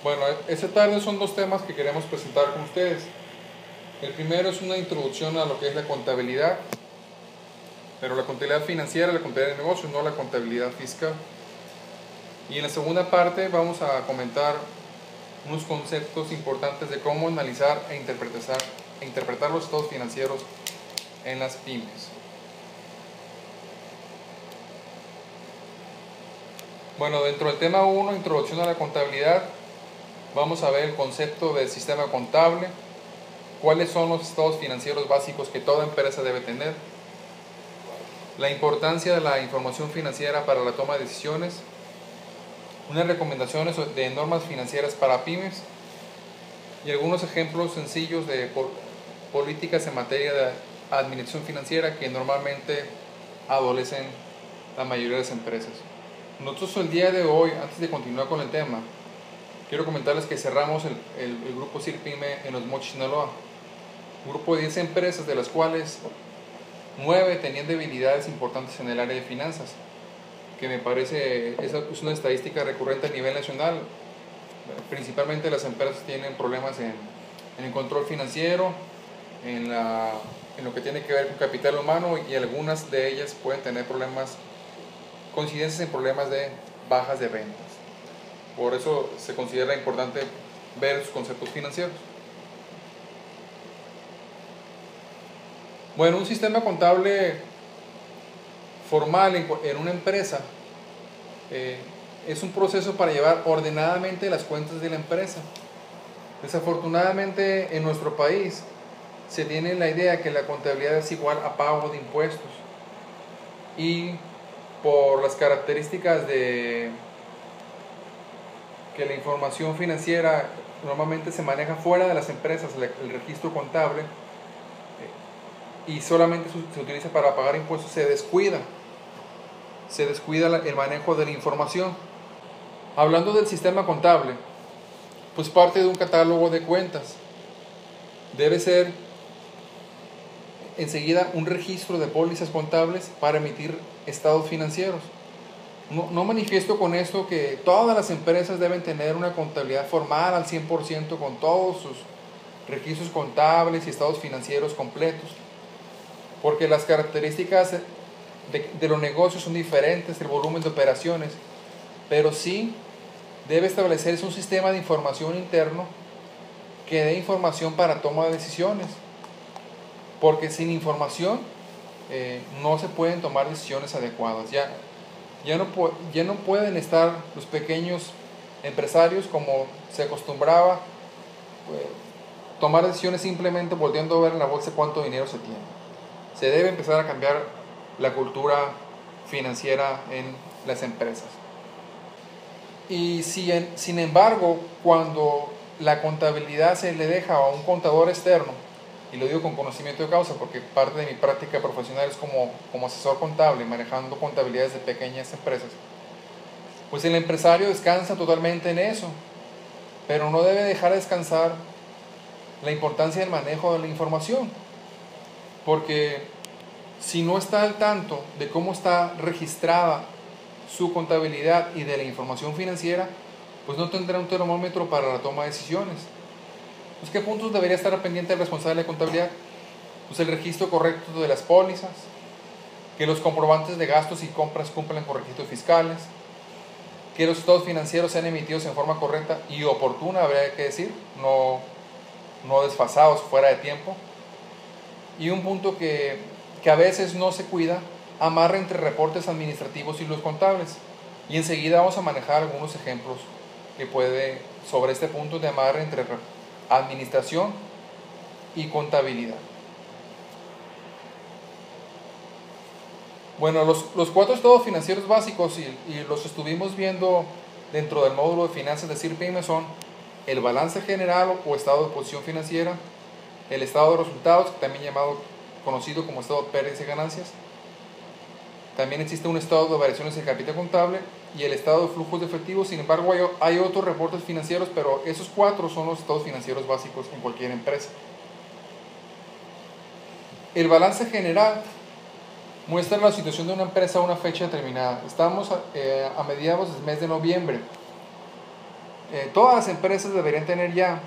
Bueno, esta tarde son dos temas que queremos presentar con ustedes. El primero es una introducción a lo que es la contabilidad, pero la contabilidad financiera, la contabilidad de negocios, no la contabilidad fiscal. Y en la segunda parte vamos a comentar unos conceptos importantes de cómo analizar e interpretar los estados financieros en las pymes. Bueno, dentro del tema 1, introducción a la contabilidad, vamos a ver el concepto del sistema contable, cuáles son los estados financieros básicos que toda empresa debe tener, la importancia de la información financiera para la toma de decisiones, unas recomendaciones de normas financieras para pymes y algunos ejemplos sencillos de políticas en materia de administración financiera que normalmente adolecen la mayoría de las empresas. Nosotros el día de hoy, antes de continuar con el tema, quiero comentarles que cerramos el grupo CIRPYME en Los Mochis, Sinaloa. Un grupo de 10 empresas, de las cuales 9 tenían debilidades importantes en el área de finanzas, que me parece es una estadística recurrente a nivel nacional. Principalmente las empresas tienen problemas en el control financiero, en lo que tiene que ver con capital humano, y algunas de ellas pueden tener coincidencias en problemas de bajas de ventas. Por eso se considera importante ver sus conceptos financieros. Bueno, un sistema contable formal en una empresa es un proceso para llevar ordenadamente las cuentas de la empresa. Desafortunadamente en nuestro país se tiene la idea que la contabilidad es igual a pago de impuestos, y por las características de que la información financiera normalmente se maneja fuera de las empresas, el registro contable, y solamente se utiliza para pagar impuestos, se descuida el manejo de la información. Hablando del sistema contable, pues parte de un catálogo de cuentas. Debe ser enseguida un registro de pólizas contables para emitir estados financieros. No manifiesto con esto que todas las empresas deben tener una contabilidad formal al 100% con todos sus registros contables y estados financieros completos, porque las características de los negocios son diferentes, el volumen de operaciones, pero sí debe establecerse un sistema de información interno que dé información para toma de decisiones, porque sin información no se pueden tomar decisiones adecuadas. Ya no pueden estar los pequeños empresarios como se acostumbraba, tomar decisiones simplemente volteando a ver en la bolsa cuánto dinero se tiene. Se debe empezar a cambiar la cultura financiera en las empresas. Y sin embargo, cuando la contabilidad se le deja a un contador externo, y lo digo con conocimiento de causa porque parte de mi práctica profesional es como asesor contable, manejando contabilidades de pequeñas empresas, pues el empresario descansa totalmente en eso, pero no debe dejar de descansar la importancia del manejo de la información, porque si no está al tanto de cómo está registrada su contabilidad y de la información financiera, pues no tendrá un termómetro para la toma de decisiones. Pues, ¿qué puntos debería estar pendiente el responsable de contabilidad? Pues el registro correcto de las pólizas, que los comprobantes de gastos y compras cumplan con requisitos fiscales, que los estados financieros sean emitidos en forma correcta y oportuna, habría que decir, no desfasados, fuera de tiempo. Y un punto que a veces no se cuida, amarra entre reportes administrativos y los contables. Y enseguida vamos a manejar algunos ejemplos sobre este punto de amarre entre administración y contabilidad. Bueno, los 4 estados financieros básicos, y los estuvimos viendo dentro del módulo de finanzas de CIRPYME, son el balance general o estado de posición financiera, el estado de resultados, también conocido como estado de pérdidas y ganancias. También existe un estado de variaciones de capital contable y el estado de flujos de efectivo. Sin embargo, hay otros reportes financieros, pero esos 4 son los estados financieros básicos en cualquier empresa. El balance general muestra la situación de una empresa a una fecha determinada. Estamos a mediados del mes de noviembre. todas las empresas deberían tener ya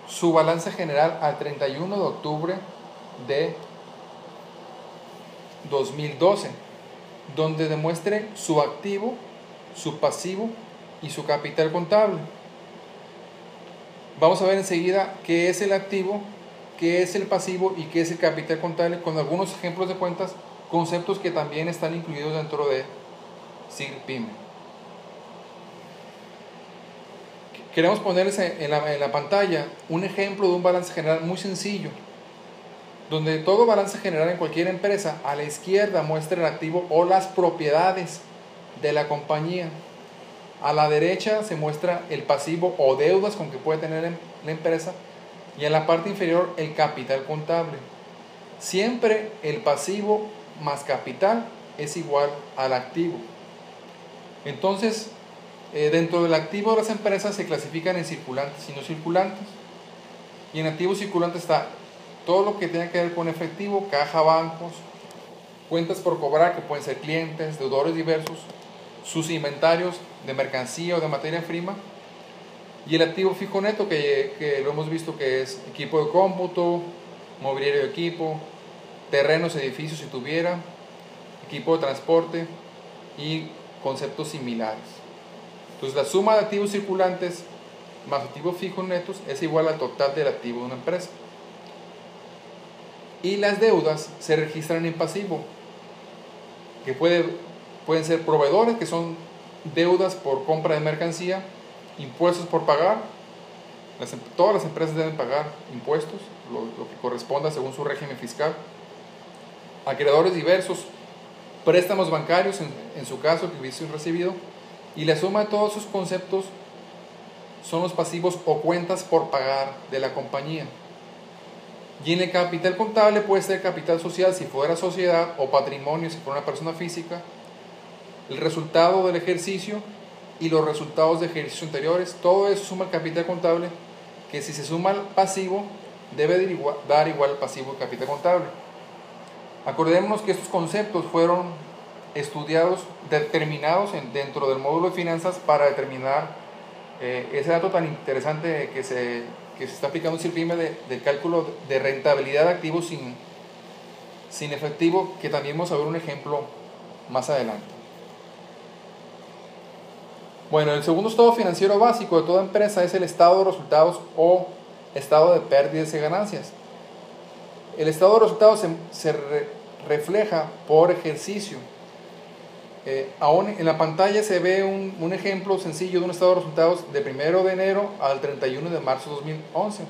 su balance general al 31 de octubre de 2012, donde demuestre su activo, su pasivo y su capital contable. Vamos a ver enseguida qué es el activo, qué es el pasivo y qué es el capital contable, con algunos ejemplos de cuentas, conceptos que también están incluidos dentro de CIRPYME. Queremos ponerles en la pantalla un ejemplo de un balance general muy sencillo, donde todo balance general en cualquier empresa a la izquierda muestra el activo o las propiedades de la compañía. A la derecha se muestra el pasivo o deudas con que puede tener la empresa, y en la parte inferior el capital contable. Siempre el pasivo más capital es igual al activo. Entonces, dentro del activo de las empresas se clasifican en circulantes y no circulantes. Y en activos circulantes está todo lo que tenga que ver con efectivo, caja, bancos, cuentas por cobrar que pueden ser clientes, deudores diversos, sus inventarios de mercancía o de materia prima, y el activo fijo neto que lo hemos visto, que es equipo de cómputo, mobiliario de equipo, terrenos, edificios si tuviera, equipo de transporte y conceptos similares. Entonces la suma de activos circulantes más activos fijos netos es igual al total del activo de una empresa. Y las deudas se registran en pasivo, que pueden ser proveedores, que son deudas por compra de mercancía, impuestos por pagar. Todas las empresas deben pagar impuestos, lo que corresponda según su régimen fiscal. Acreedores diversos, préstamos bancarios en su caso, que hubiese recibido, y la suma de todos esos conceptos son los pasivos o cuentas por pagar de la compañía. Y en el capital contable puede ser capital social si fuera sociedad, o patrimonio si fuera una persona física, el resultado del ejercicio y los resultados de ejercicios anteriores. Todo eso suma el capital contable, que si se suma al pasivo debe dar igual al pasivo del capital contable. Acordémonos que estos conceptos fueron estudiados, determinados dentro del módulo de finanzas para determinar ese dato tan interesante que se está aplicando en CIRPYME del cálculo de rentabilidad de activos sin efectivo, que también vamos a ver un ejemplo más adelante. Bueno, el segundo estado financiero básico de toda empresa es el estado de resultados o estado de pérdidas y ganancias. El estado de resultados se refleja por ejercicio. Aún en la pantalla se ve un ejemplo sencillo de un estado de resultados de 1 de enero al 31 de marzo de 2011.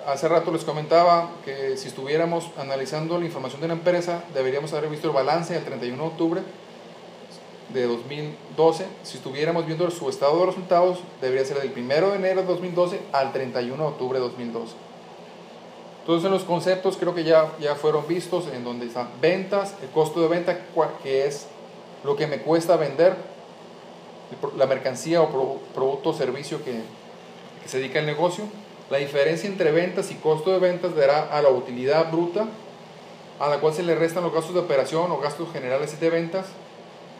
Hace rato les comentaba que si estuviéramos analizando la información de una empresa, deberíamos haber visto el balance del 31 de octubre de 2012. Si estuviéramos viendo su estado de resultados, debería ser del 1 de enero de 2012 al 31 de octubre de 2012. Entonces, en los conceptos creo que ya fueron vistos, en donde están ventas, el costo de venta, que es lo que me cuesta vender la mercancía o producto o servicio que se dedica al negocio. La diferencia entre ventas y costo de ventas dará a la utilidad bruta, a la cual se le restan los gastos de operación o gastos generales de ventas.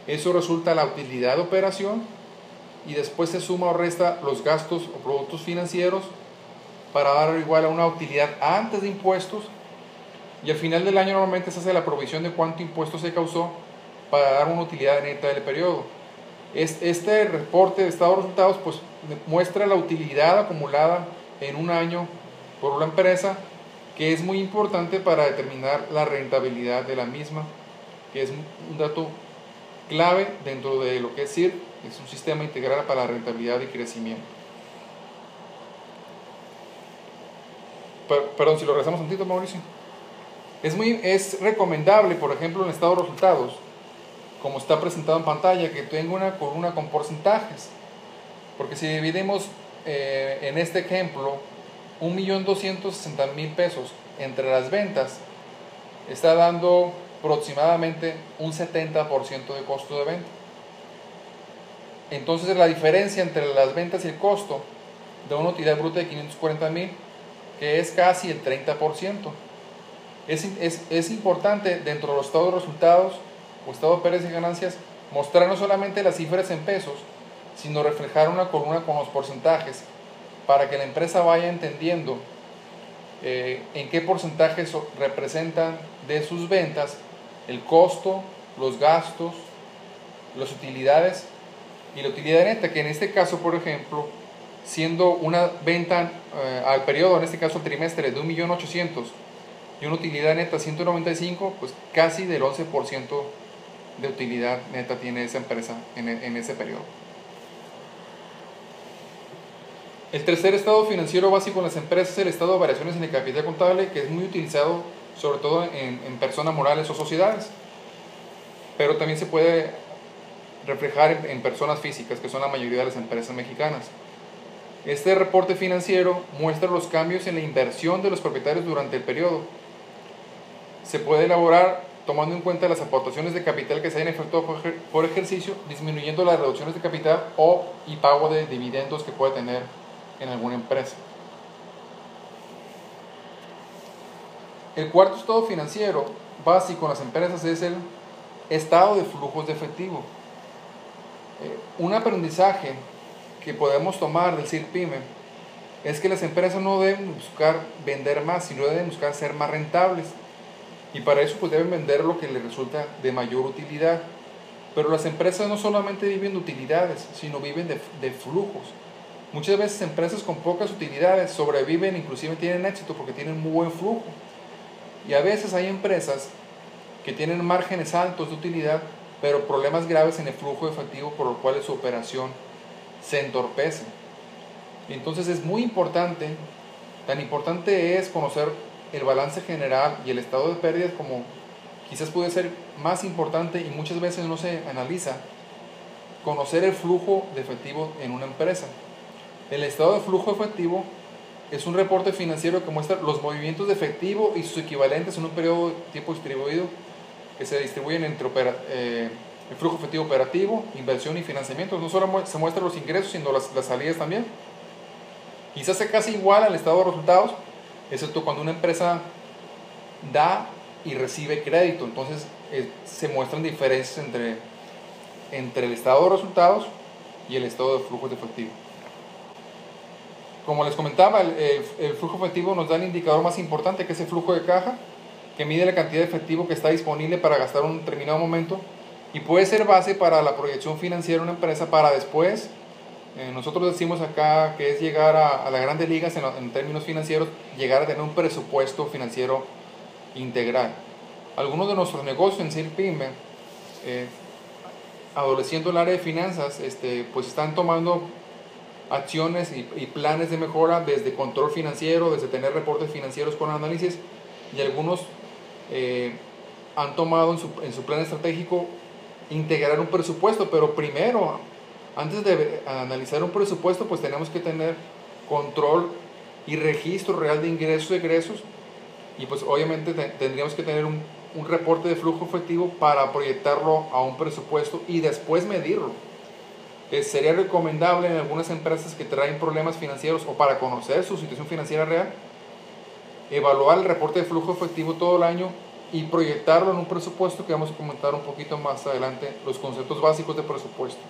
Eso resulta la utilidad de operación, y después se suma o resta los gastos o productos financieros para dar igual a una utilidad antes de impuestos, y al final del año normalmente se hace la provisión de cuánto impuesto se causó para dar una utilidad neta del periodo. Este reporte de estado de resultados pues muestra la utilidad acumulada en un año por una empresa, que es muy importante para determinar la rentabilidad de la misma, que es un dato clave dentro de lo que es CIR, es un sistema integral para la rentabilidad y crecimiento. Perdón, si lo rezamos un tantito, Mauricio. Es recomendable, por ejemplo, en el estado de resultados, como está presentado en pantalla, que tenga una columna con porcentajes, porque si dividimos en este ejemplo 1.260.000 pesos entre las ventas, está dando aproximadamente un 70% de costo de venta. Entonces la diferencia entre las ventas y el costo de una utilidad bruta de 540.000, que es casi el 30%. Es importante dentro de los estados de resultados o estado de pérdidas y ganancias mostrar no solamente las cifras en pesos, sino reflejar una columna con los porcentajes para que la empresa vaya entendiendo en qué porcentajes representan de sus ventas el costo, los gastos, las utilidades y la utilidad neta, que en este caso, por ejemplo, siendo una venta al periodo, en este caso al trimestre, de 1.800.000 y una utilidad neta 195, pues casi del 11% de utilidad neta tiene esa empresa en ese periodo. El tercer estado financiero básico en las empresas es el estado de variaciones en el capital contable, que es muy utilizado sobre todo en personas morales o sociedades, pero también se puede reflejar en personas físicas, que son la mayoría de las empresas mexicanas. Este reporte financiero muestra los cambios en la inversión de los propietarios durante el periodo. Se puede elaborar tomando en cuenta las aportaciones de capital que se hayan efectuado por ejercicio, disminuyendo las reducciones de capital y pago de dividendos que puede tener en alguna empresa. El cuarto estado financiero básico en las empresas es el estado de flujos de efectivo. Un aprendizaje que podemos tomar del CIRPYME es que las empresas no deben buscar vender más, sino deben buscar ser más rentables. Y para eso pues deben vender lo que les resulta de mayor utilidad. Pero las empresas no solamente viven de utilidades, sino viven de flujos. Muchas veces empresas con pocas utilidades sobreviven, inclusive tienen éxito porque tienen muy buen flujo. Y a veces hay empresas que tienen márgenes altos de utilidad, pero problemas graves en el flujo de efectivo, por lo cual su operación se entorpece. Entonces es muy importante, tan importante es conocer el balance general y el estado de pérdidas como quizás puede ser más importante y muchas veces no se analiza, conocer el flujo de efectivo en una empresa. El estado de flujo efectivo es un reporte financiero que muestra los movimientos de efectivo y sus equivalentes en un periodo de tiempo distribuido que se distribuyen entre el flujo efectivo operativo, inversión y financiamiento. No solo se muestran los ingresos, sino las salidas también. Quizás sea casi igual al estado de resultados, excepto cuando una empresa da y recibe crédito. Entonces se muestran diferencias entre el estado de resultados y el estado de flujos de efectivo. Como les comentaba, el flujo efectivo nos da el indicador más importante, que es el flujo de caja, que mide la cantidad de efectivo que está disponible para gastar en un determinado momento y puede ser base para la proyección financiera de una empresa para después. Nosotros decimos acá que es llegar a las grandes ligas en términos financieros, llegar a tener un presupuesto financiero integral. Algunos de nuestros negocios en CIRPYME, adoleciendo el área de finanzas, pues están tomando acciones y planes de mejora desde control financiero, desde tener reportes financieros con análisis, y algunos han tomado en su plan estratégico integrar un presupuesto, pero primero, antes de analizar un presupuesto, pues tenemos que tener control y registro real de ingresos y egresos, y pues obviamente tendríamos que tener un reporte de flujo efectivo para proyectarlo a un presupuesto y después medirlo. Sería recomendable en algunas empresas que traen problemas financieros o para conocer su situación financiera real, evaluar el reporte de flujo efectivo todo el año y proyectarlo en un presupuesto, que vamos a comentar un poquito más adelante los conceptos básicos de presupuesto.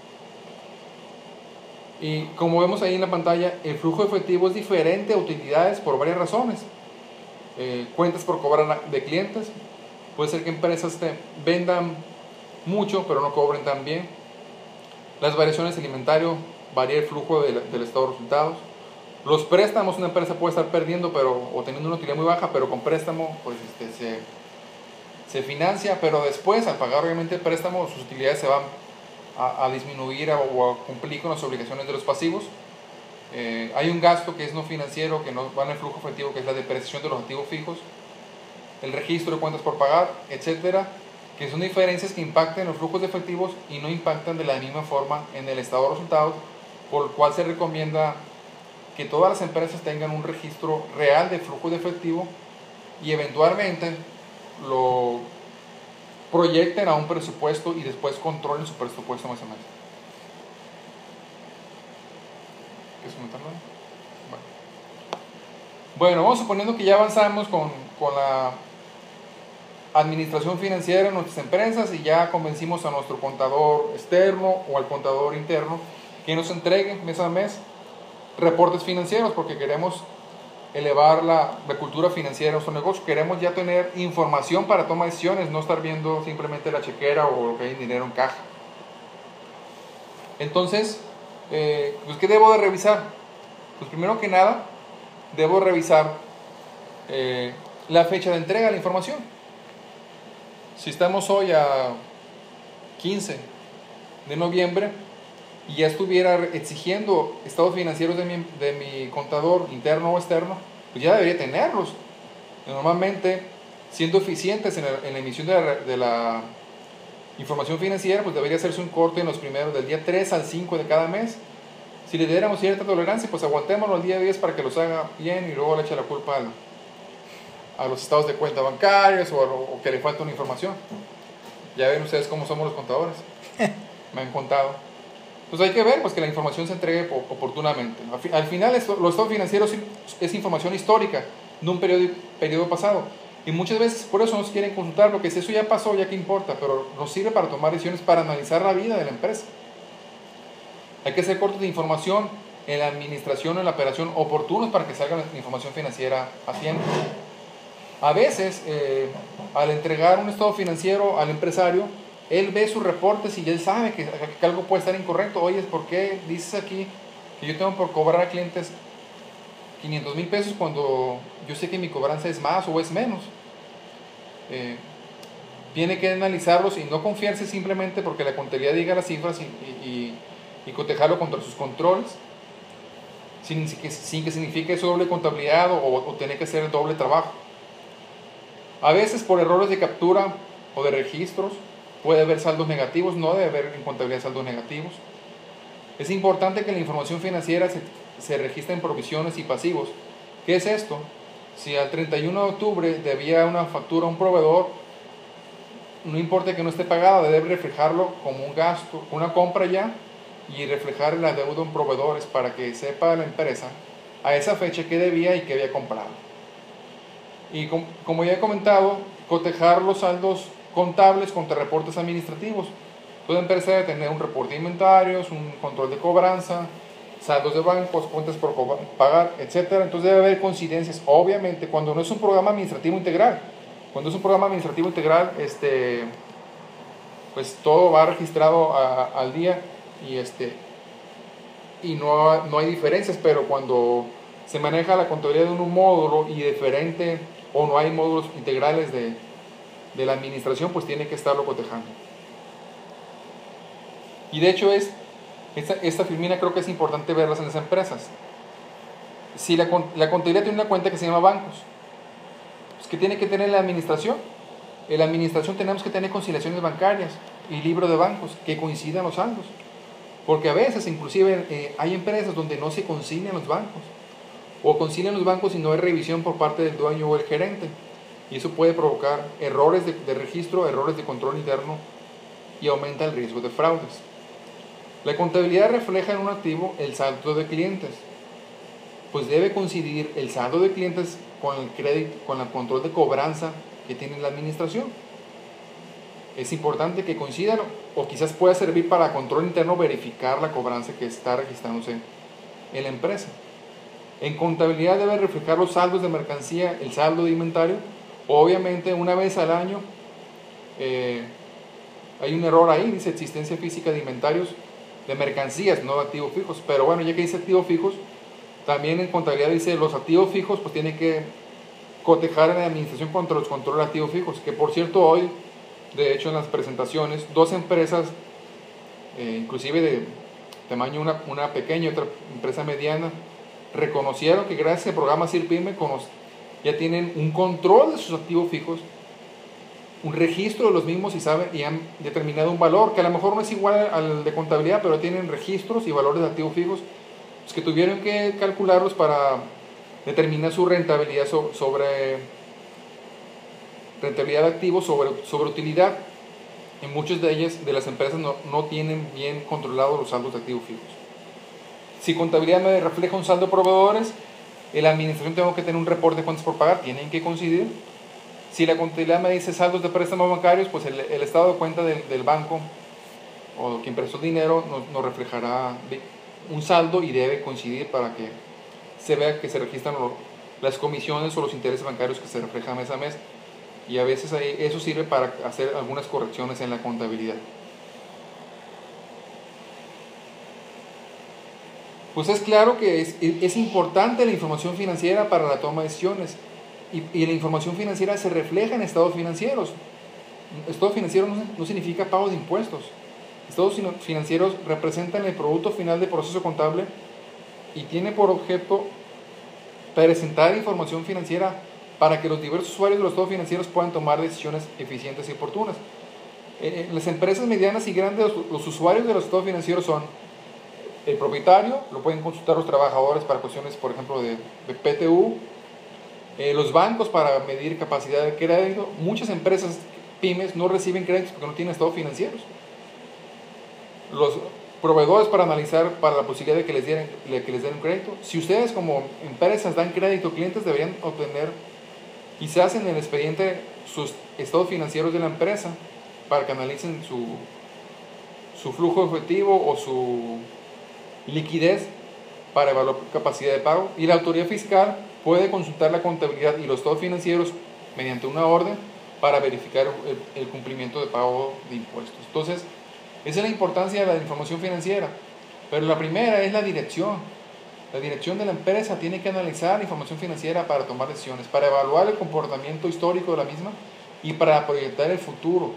Y como vemos ahí en la pantalla, el flujo efectivo es diferente a utilidades por varias razones. Cuentas por cobrar de clientes, puede ser que empresas vendan mucho pero no cobren tan bien. Las variaciones en inventario, varía el flujo del estado de resultados. Los préstamos, una empresa puede estar perdiendo o teniendo una utilidad muy baja, pero con préstamo pues se financia, pero después al pagar obviamente el préstamo sus utilidades se van a disminuir o a cumplir con las obligaciones de los pasivos. Hay un gasto que es no financiero, que no va en el flujo efectivo, que es la depreciación de los activos fijos, el registro de cuentas por pagar, etcétera, que son diferencias que impactan en los flujos de efectivos y no impactan de la misma forma en el estado de resultados, por lo cual se recomienda que todas las empresas tengan un registro real de flujo de efectivo y eventualmente lo proyecten a un presupuesto y después controlen su presupuesto mes a mes. ¿Quieres comentarlo? Bueno, vamos suponiendo que ya avanzamos con la administración financiera en nuestras empresas y ya convencimos a nuestro contador externo o al contador interno que nos entregue mes a mes reportes financieros, porque queremos elevar la cultura financiera de nuestro negocio. Queremos ya tener información para tomar decisiones, no estar viendo simplemente la chequera o lo que hay en dinero en caja. Entonces, pues, ¿qué debo de revisar? Pues primero que nada, debo revisar la fecha de entrega de la información. Si estamos hoy a 15 de noviembre y ya estuviera exigiendo estados financieros de mi contador interno o externo, pues ya debería tenerlos. Normalmente, siendo eficientes en la emisión de la información financiera, pues debería hacerse un corte en los primeros del día 3 al 5 de cada mes. Si le diéramos cierta tolerancia, pues aguantémoslo el día 10 para que los haga bien y luego le eche la culpa a los estados de cuenta bancarios o que le falta una información. Ya ven ustedes cómo somos los contadores. Me han contado. Pues hay que ver pues, que la información se entregue oportunamente. Al final, los estados financieros es información histórica de un periodo pasado. Y muchas veces por eso nos quieren consultar, porque si eso ya pasó, ya qué importa, pero nos sirve para tomar decisiones, para analizar la vida de la empresa. Hay que hacer cortes de información en la administración o en la operación oportunos para que salga la información financiera a tiempo. A veces, al entregar un estado financiero al empresario, él ve sus reportes y él sabe que algo puede estar incorrecto. Oye, ¿por qué dices aquí que yo tengo por cobrar a clientes 500,000 pesos cuando yo sé que mi cobranza es más o es menos? Tiene que analizarlos y no confiarse simplemente porque la contabilidad diga las cifras y cotejarlo contra sus controles, sin que signifique eso doble contabilidad o tener que hacer el doble trabajo. A veces por errores de captura o de registros puede haber saldos negativos, no debe haber en contabilidad saldos negativos. Es importante que la información financiera se registre en provisiones y pasivos. ¿Qué es esto? Si al 31 de octubre debía una factura a un proveedor, no importa que no esté pagada, debe reflejarlo como un gasto, una compra ya, y reflejar la deuda en proveedores para que sepa la empresa a esa fecha qué debía y qué había comprado. Y como ya he comentado, cotejar los saldos contables contra reportes administrativos. Toda empresa debe tener un reporte de inventarios, un control de cobranza, saldos de bancos, cuentas por pagar, etc. Entonces debe haber coincidencias. Obviamente, cuando no es un programa administrativo integral, cuando es un programa administrativo integral, pues todo va registrado al día y no hay diferencias, pero cuando se maneja la contabilidad de un módulo y diferente o no hay módulos integrales de la administración, pues tiene que estarlo cotejando. Y de hecho esta filmina creo que es importante verlas en las empresas. Si la contabilidad tiene una cuenta que se llama bancos, pues ¿qué tiene que tener la administración? En la administración tenemos que tener conciliaciones bancarias y libro de bancos que coincidan los saldos. Porque a veces inclusive hay empresas donde no se concilian los bancos. O concilian los bancos y no hay revisión por parte del dueño o el gerente. Y eso puede provocar errores de registro, errores de control interno y aumenta el riesgo de fraudes. La contabilidad refleja en un activo el saldo de clientes. Pues debe coincidir el saldo de clientes con el crédito, con el control de cobranza que tiene la administración. Es importante que coincidan o quizás pueda servir para control interno verificar la cobranza que está registrándose en la empresa. En contabilidad debe reflejar los saldos de mercancía, el saldo de inventario. Obviamente una vez al año hay un error ahí, dice existencia física de inventarios de mercancías, no de activos fijos. Pero bueno, ya que dice activos fijos, también en contabilidad dice los activos fijos, pues tiene que cotejar en la administración contra los controles de activos fijos. Que por cierto hoy, de hecho en las presentaciones, dos empresas, inclusive de tamaño una pequeña y otra empresa mediana, reconocieron que gracias al programa CIRPYME ya tienen un control de sus activos fijos, un registro de los mismos y han determinado un valor que a lo mejor no es igual al de contabilidad, pero tienen registros y valores de activos fijos pues, que tuvieron que calcularlos para determinar su rentabilidad sobre rentabilidad de activos sobre utilidad. En muchas de ellas, de las empresas, no tienen bien controlados los saldos de activos fijos. Si contabilidad me refleja un saldo de proveedores, en la administración tengo que tener un reporte de cuentas por pagar, tienen que coincidir. Si la contabilidad me dice saldos de préstamos bancarios, pues el estado de cuenta del banco o quien prestó el dinero nos reflejará un saldo y debe coincidir para que se vea que se registran las comisiones o los intereses bancarios que se reflejan mes a mes, y a veces eso sirve para hacer algunas correcciones en la contabilidad. Pues es claro que es importante la información financiera para la toma de decisiones, y la información financiera se refleja en estados financieros. Estado financiero no significa pago de impuestos. Estados financieros representan el producto final del proceso contable y tiene por objeto presentar información financiera para que los diversos usuarios de los estados financieros puedan tomar decisiones eficientes y oportunas. En las empresas medianas y grandes, los usuarios de los estados financieros son el propietario, lo pueden consultar los trabajadores para cuestiones, por ejemplo, de PTU, los bancos para medir capacidad de crédito. Muchas empresas pymes no reciben créditos porque no tienen estados financieros. Los proveedores para analizar para la posibilidad de que les den un crédito. Si ustedes como empresas dan crédito, clientes deberían obtener y se hacen en el expediente sus estados financieros de la empresa para que analicen su flujo efectivo o su liquidez para evaluar capacidad de pago. Y la autoridad fiscal puede consultar la contabilidad y los estados financieros mediante una orden para verificar el cumplimiento de pago de impuestos. Entonces, esa es la importancia de la información financiera. Pero la primera es la dirección. La dirección de la empresa tiene que analizar la información financiera para tomar decisiones, para evaluar el comportamiento histórico de la misma y para proyectar el futuro.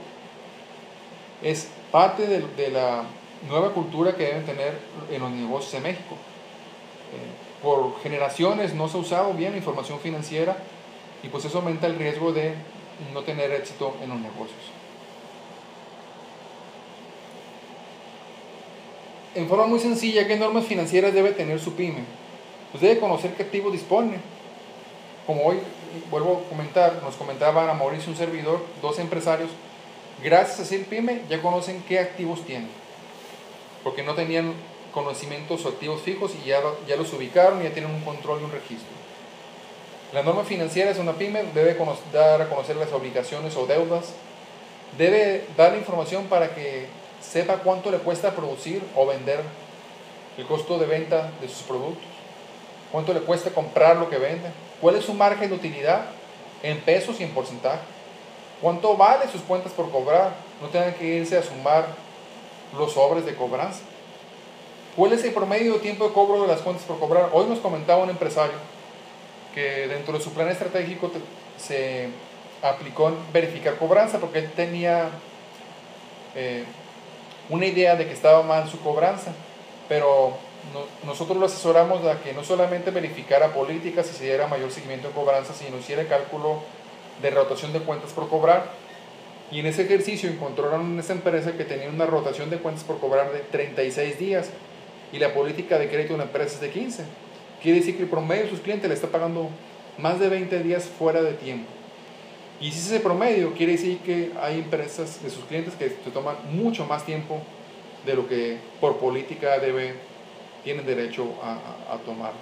Es parte de la nueva cultura que deben tener en los negocios en México. Por generaciones no se ha usado bien la información financiera y pues eso aumenta el riesgo de no tener éxito en los negocios. En forma muy sencilla, ¿qué normas financieras debe tener su pyme? Pues debe conocer qué activos dispone. Como hoy, vuelvo a comentar, nos comentaba Ana Mauricio, un servidor, dos empresarios, gracias a ser pyme ya conocen qué activos tienen, porque no tenían conocimientos o activos fijos y ya los ubicaron y ya tienen un control y un registro. La norma financiera es una pyme, debe dar a conocer las obligaciones o deudas, debe dar información para que sepa cuánto le cuesta producir o vender, el costo de venta de sus productos, cuánto le cuesta comprar lo que vende, cuál es su margen de utilidad en pesos y en porcentaje, cuánto vale sus cuentas por cobrar, no tengan que irse a sumar los sobres de cobranza, cuál es el promedio de tiempo de cobro de las cuentas por cobrar. Hoy nos comentaba un empresario que dentro de su plan estratégico se aplicó en verificar cobranza porque él tenía una idea de que estaba mal su cobranza, pero nosotros lo asesoramos a que no solamente verificara políticas y se diera mayor seguimiento de cobranza, sino hiciera el cálculo de rotación de cuentas por cobrar. Y en ese ejercicio encontraron en esa empresa que tenía una rotación de cuentas por cobrar de 36 días y la política de crédito de una empresa es de 15. Quiere decir que el promedio de sus clientes le está pagando más de 20 días fuera de tiempo. Y si ese promedio, quiere decir que hay empresas de sus clientes que se toman mucho más tiempo de lo que por política tienen derecho a tomar.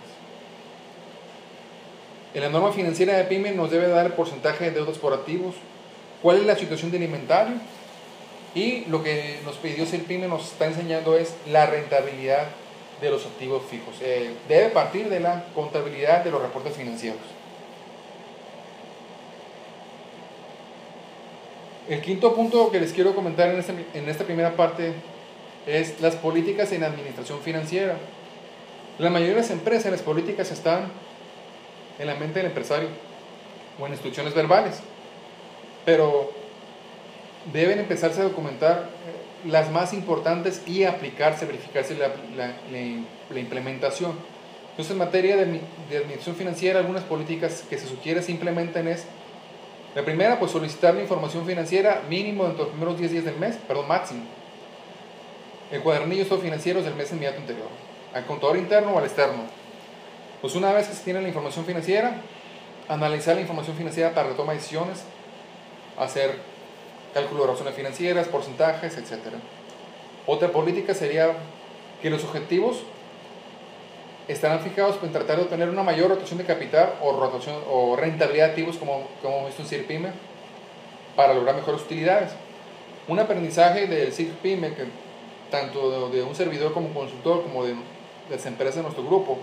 En la norma financiera de PYME nos debe dar el porcentaje de deudas por activos, cuál es la situación del inventario, y lo que nos pidió el PYME nos está enseñando es la rentabilidad de los activos fijos. Debe partir de la contabilidad de los reportes financieros. El quinto punto que les quiero comentar en esta primera parte es las políticas en administración financiera. La mayoría de las empresas, las políticas están en la mente del empresario o en instrucciones verbales, pero deben empezarse a documentar las más importantes y aplicarse, verificarse la implementación. Entonces, en materia de administración financiera, algunas políticas que se sugiere se implementen es: la primera, pues solicitar la información financiera mínimo dentro de los primeros 10 días del mes, máximo. El cuadernillo de estados financieros del mes inmediato anterior, al contador interno o al externo. Pues una vez que se tiene la información financiera, analizar la información financiera para la toma de decisiones, hacer cálculo de razones financieras, porcentajes, etc. Otra política sería que los objetivos estarán fijados en tratar de obtener una mayor rotación de capital o rentabilidad de activos, como hemos visto en CIRPYME, para lograr mejores utilidades. Un aprendizaje del CIRPYME, que tanto de un servidor como consultor, como de las empresas de nuestro grupo,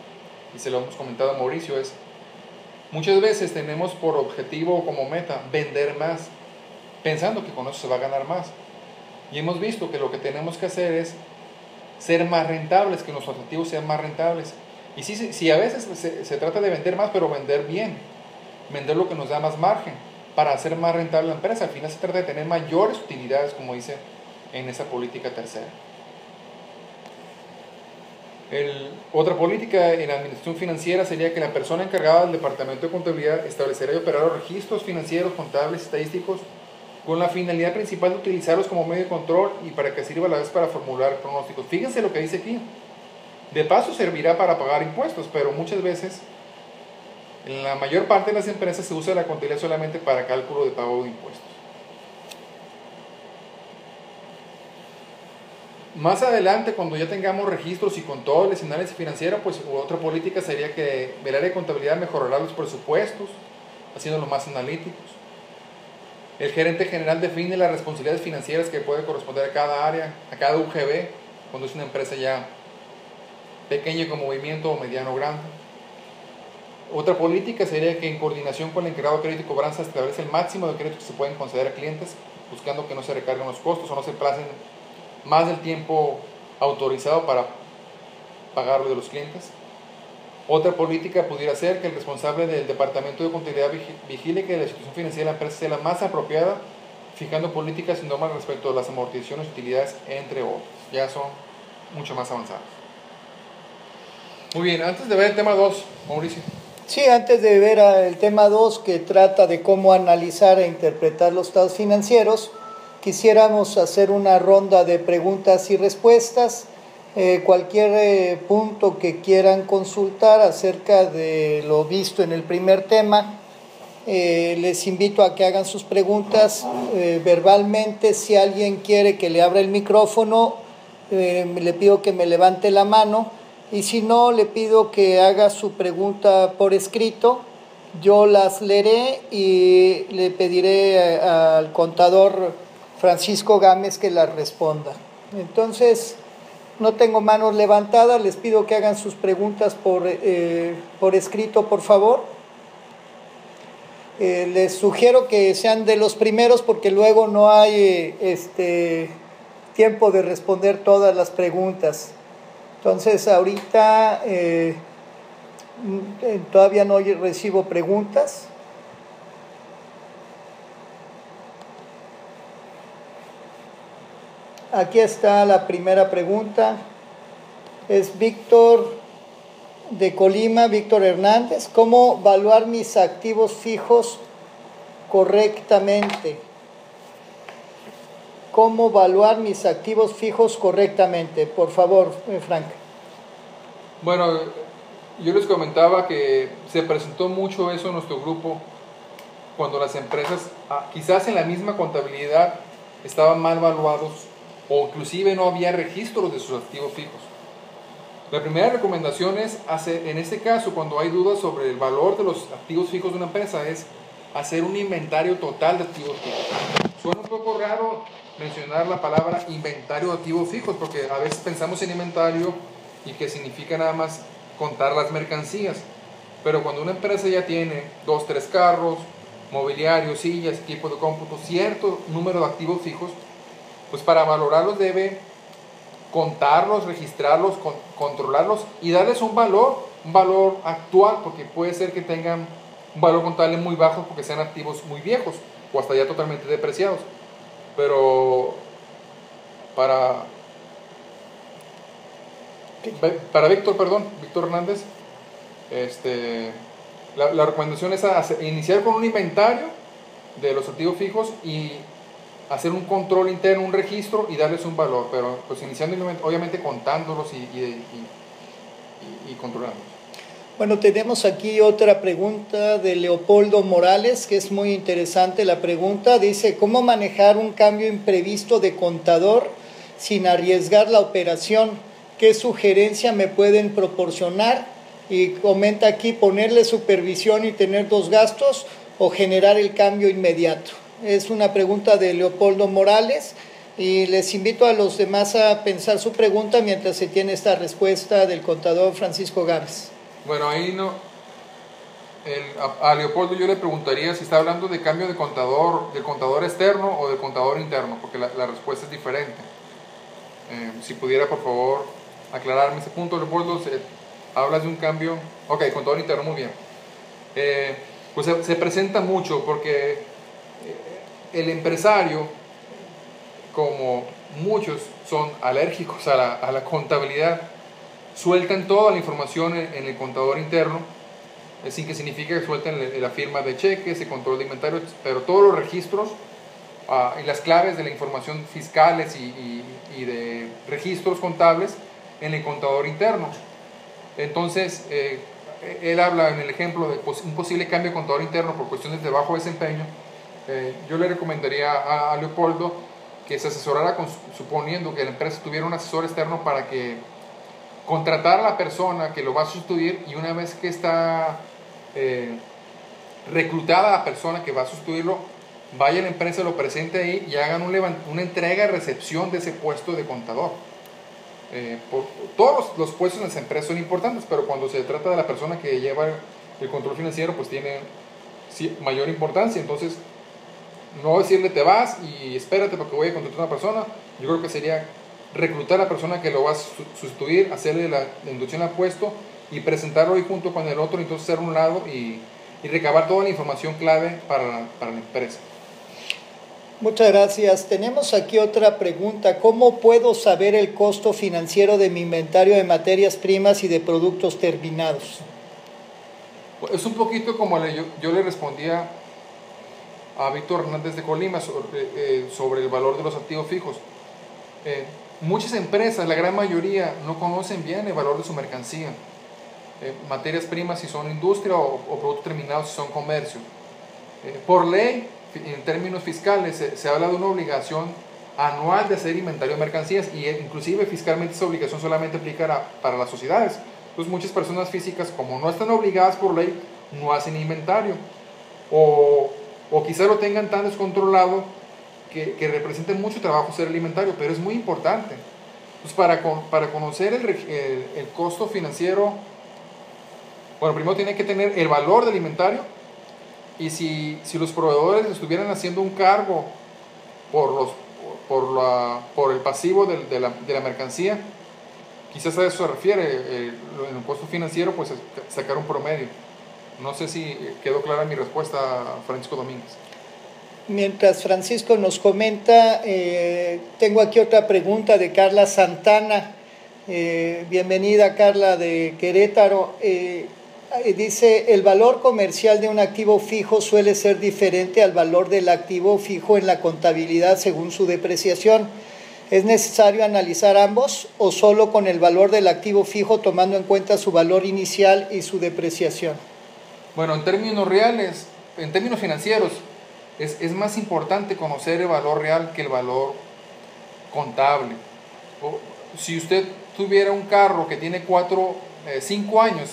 y se lo hemos comentado a Mauricio, es muchas veces tenemos por objetivo o como meta vender más, pensando que con eso se va a ganar más. Y hemos visto que lo que tenemos que hacer es ser más rentables, que nuestros objetivos sean más rentables. Y sí, a veces se trata de vender más, pero vender bien, vender lo que nos da más margen para hacer más rentable la empresa. Al final se trata de tener mayores utilidades, como dice en esa política tercera. Otra política en la administración financiera sería que la persona encargada del departamento de contabilidad establecerá y operará los registros financieros, contables y estadísticos con la finalidad principal de utilizarlos como medio de control y para que sirva a la vez para formular pronósticos. Fíjense lo que dice aquí. De paso servirá para pagar impuestos, pero muchas veces, en la mayor parte de las empresas, se usa la contabilidad solamente para cálculo de pago de impuestos. Más adelante, cuando ya tengamos registros y controles y análisis financiero, pues otra política sería que el área de contabilidad mejorará los presupuestos, haciéndolos más analíticos. El gerente general define las responsabilidades financieras que puede corresponder a cada área, a cada UGB, cuando es una empresa ya pequeña con movimiento o mediano o grande. Otra política sería que en coordinación con el encargado de crédito y cobranza establece el máximo de créditos que se pueden conceder a clientes, buscando que no se recarguen los costos o no se placen más del tiempo autorizado para pagarlo de los clientes. Otra política pudiera ser que el responsable del departamento de contabilidad vigile que la situación financiera de la empresa sea la más apropiada, fijando políticas y normas respecto a las amortizaciones y utilidades, entre otros. Ya son mucho más avanzados. Muy bien, antes de ver el tema 2, Mauricio. Sí, antes de ver el tema 2, que trata de cómo analizar e interpretar los estados financieros, quisiéramos hacer una ronda de preguntas y respuestas. Cualquier punto que quieran consultar acerca de lo visto en el primer tema, les invito a que hagan sus preguntas verbalmente. Si alguien quiere que le abra el micrófono, le pido que me levante la mano, y si no, le pido que haga su pregunta por escrito. Yo las leeré y le pediré al contador Francisco Gámez que las responda. Entonces, no tengo manos levantadas, les pido que hagan sus preguntas por escrito, por favor. Les sugiero que sean de los primeros, porque luego no hay tiempo de responder todas las preguntas. Entonces, ahorita todavía no recibo preguntas. Aquí está la primera pregunta. Es Víctor de Colima, Víctor Hernández. ¿Cómo evaluar mis activos fijos correctamente? ¿Cómo evaluar mis activos fijos correctamente? Por favor, Frank. Bueno, yo les comentaba que se presentó mucho eso en nuestro grupo cuando las empresas, quizás en la misma contabilidad, estaban mal evaluados o inclusive no había registros de sus activos fijos. La primera recomendación es en este caso, cuando hay dudas sobre el valor de los activos fijos de una empresa, es hacer un inventario total de activos fijos. Suena un poco raro mencionar la palabra inventario de activos fijos, porque a veces pensamos en inventario y que significa nada más contar las mercancías, pero cuando una empresa ya tiene 2, 3 carros, mobiliario, sillas, equipo de cómputo, cierto número de activos fijos, pues para valorarlos debe contarlos, registrarlos, controlarlos y darles un valor actual, porque puede ser que tengan un valor contable muy bajo porque sean activos muy viejos o hasta ya totalmente depreciados. Pero para Víctor Hernández, la recomendación es iniciar con un inventario de los activos fijos y hacer un control interno, un registro y darles un valor, pero pues iniciando obviamente contándolos y controlándolos. Bueno, tenemos aquí otra pregunta de Leopoldo Morales, que es muy interesante la pregunta. Dice, ¿cómo manejar un cambio imprevisto de contador sin arriesgar la operación? ¿Qué sugerencia me pueden proporcionar? Y comenta aquí, ponerle supervisión y tener 2 gastos o generar el cambio inmediato. Es una pregunta de Leopoldo Morales. Y les invito a los demás a pensar su pregunta mientras se tiene esta respuesta del contador Francisco Gámez. Bueno, ahí no. A Leopoldo yo le preguntaría si está hablando de cambio del contador externo o del contador interno, porque la respuesta es diferente. Si pudiera, por favor, aclararme ese punto, Leopoldo. Hablas de un cambio. Ok, contador interno, muy bien. Pues se presenta mucho porque el empresario, como muchos son alérgicos a la contabilidad, sueltan toda la información en el contador interno, sin que signifique que suelten la firma de cheques, el control de inventario, pero todos los registros y las claves de la información fiscales y de registros contables en el contador interno. Entonces, él habla en el ejemplo de un posible cambio de contador interno por cuestiones de bajo desempeño. Yo le recomendaría a Leopoldo que se asesorara suponiendo que la empresa tuviera un asesor externo para que contratara a la persona que lo va a sustituir, y una vez que está reclutada la persona que va a sustituirlo, vaya a la empresa, lo presente ahí y hagan una entrega y recepción de ese puesto de contador. Todos los puestos en esa empresa son importantes, pero cuando se trata de la persona que lleva el control financiero, pues tiene mayor importancia. Entonces, no decirle te vas y espérate porque voy a contratar a una persona. Yo creo que sería reclutar a la persona que lo va a sustituir, hacerle la inducción al puesto y presentarlo ahí junto con el otro, entonces hacer un lado y recabar toda la información clave para la empresa. Muchas gracias. Tenemos aquí otra pregunta. ¿Cómo puedo saber el costo financiero de mi inventario de materias primas y de productos terminados? Es un poquito como yo le respondía a Víctor Hernández de Colima sobre el valor de los activos fijos. Muchas empresas, la gran mayoría, no conocen bien el valor de su mercancía. Materias primas si son industria o productos terminados si son comercio. Por ley, en términos fiscales, se habla de una obligación anual de hacer inventario de mercancías, y inclusive fiscalmente esa obligación solamente aplica para las sociedades. Entonces muchas personas físicas, como no están obligadas por ley, no hacen inventario, o quizá lo tengan tan descontrolado que represente mucho trabajo hacer el inventario, pero es muy importante. Entonces, para conocer el costo financiero, bueno, primero tiene que tener el valor del inventario, y si los proveedores estuvieran haciendo un cargo por el pasivo de la mercancía, quizás a eso se refiere en el costo financiero, pues sacar un promedio. No sé si quedó clara mi respuesta, Francisco Domínguez. Mientras Francisco nos comenta, tengo aquí otra pregunta de Carla Santana. Bienvenida, Carla, de Querétaro. Dice, el valor comercial de un activo fijo suele ser diferente al valor del activo fijo en la contabilidad según su depreciación. ¿Es necesario analizar ambos o solo con el valor del activo fijo tomando en cuenta su valor inicial y su depreciación? Bueno, en términos reales, en términos financieros, es más importante conocer el valor real que el valor contable. Si usted tuviera un carro que tiene 5 años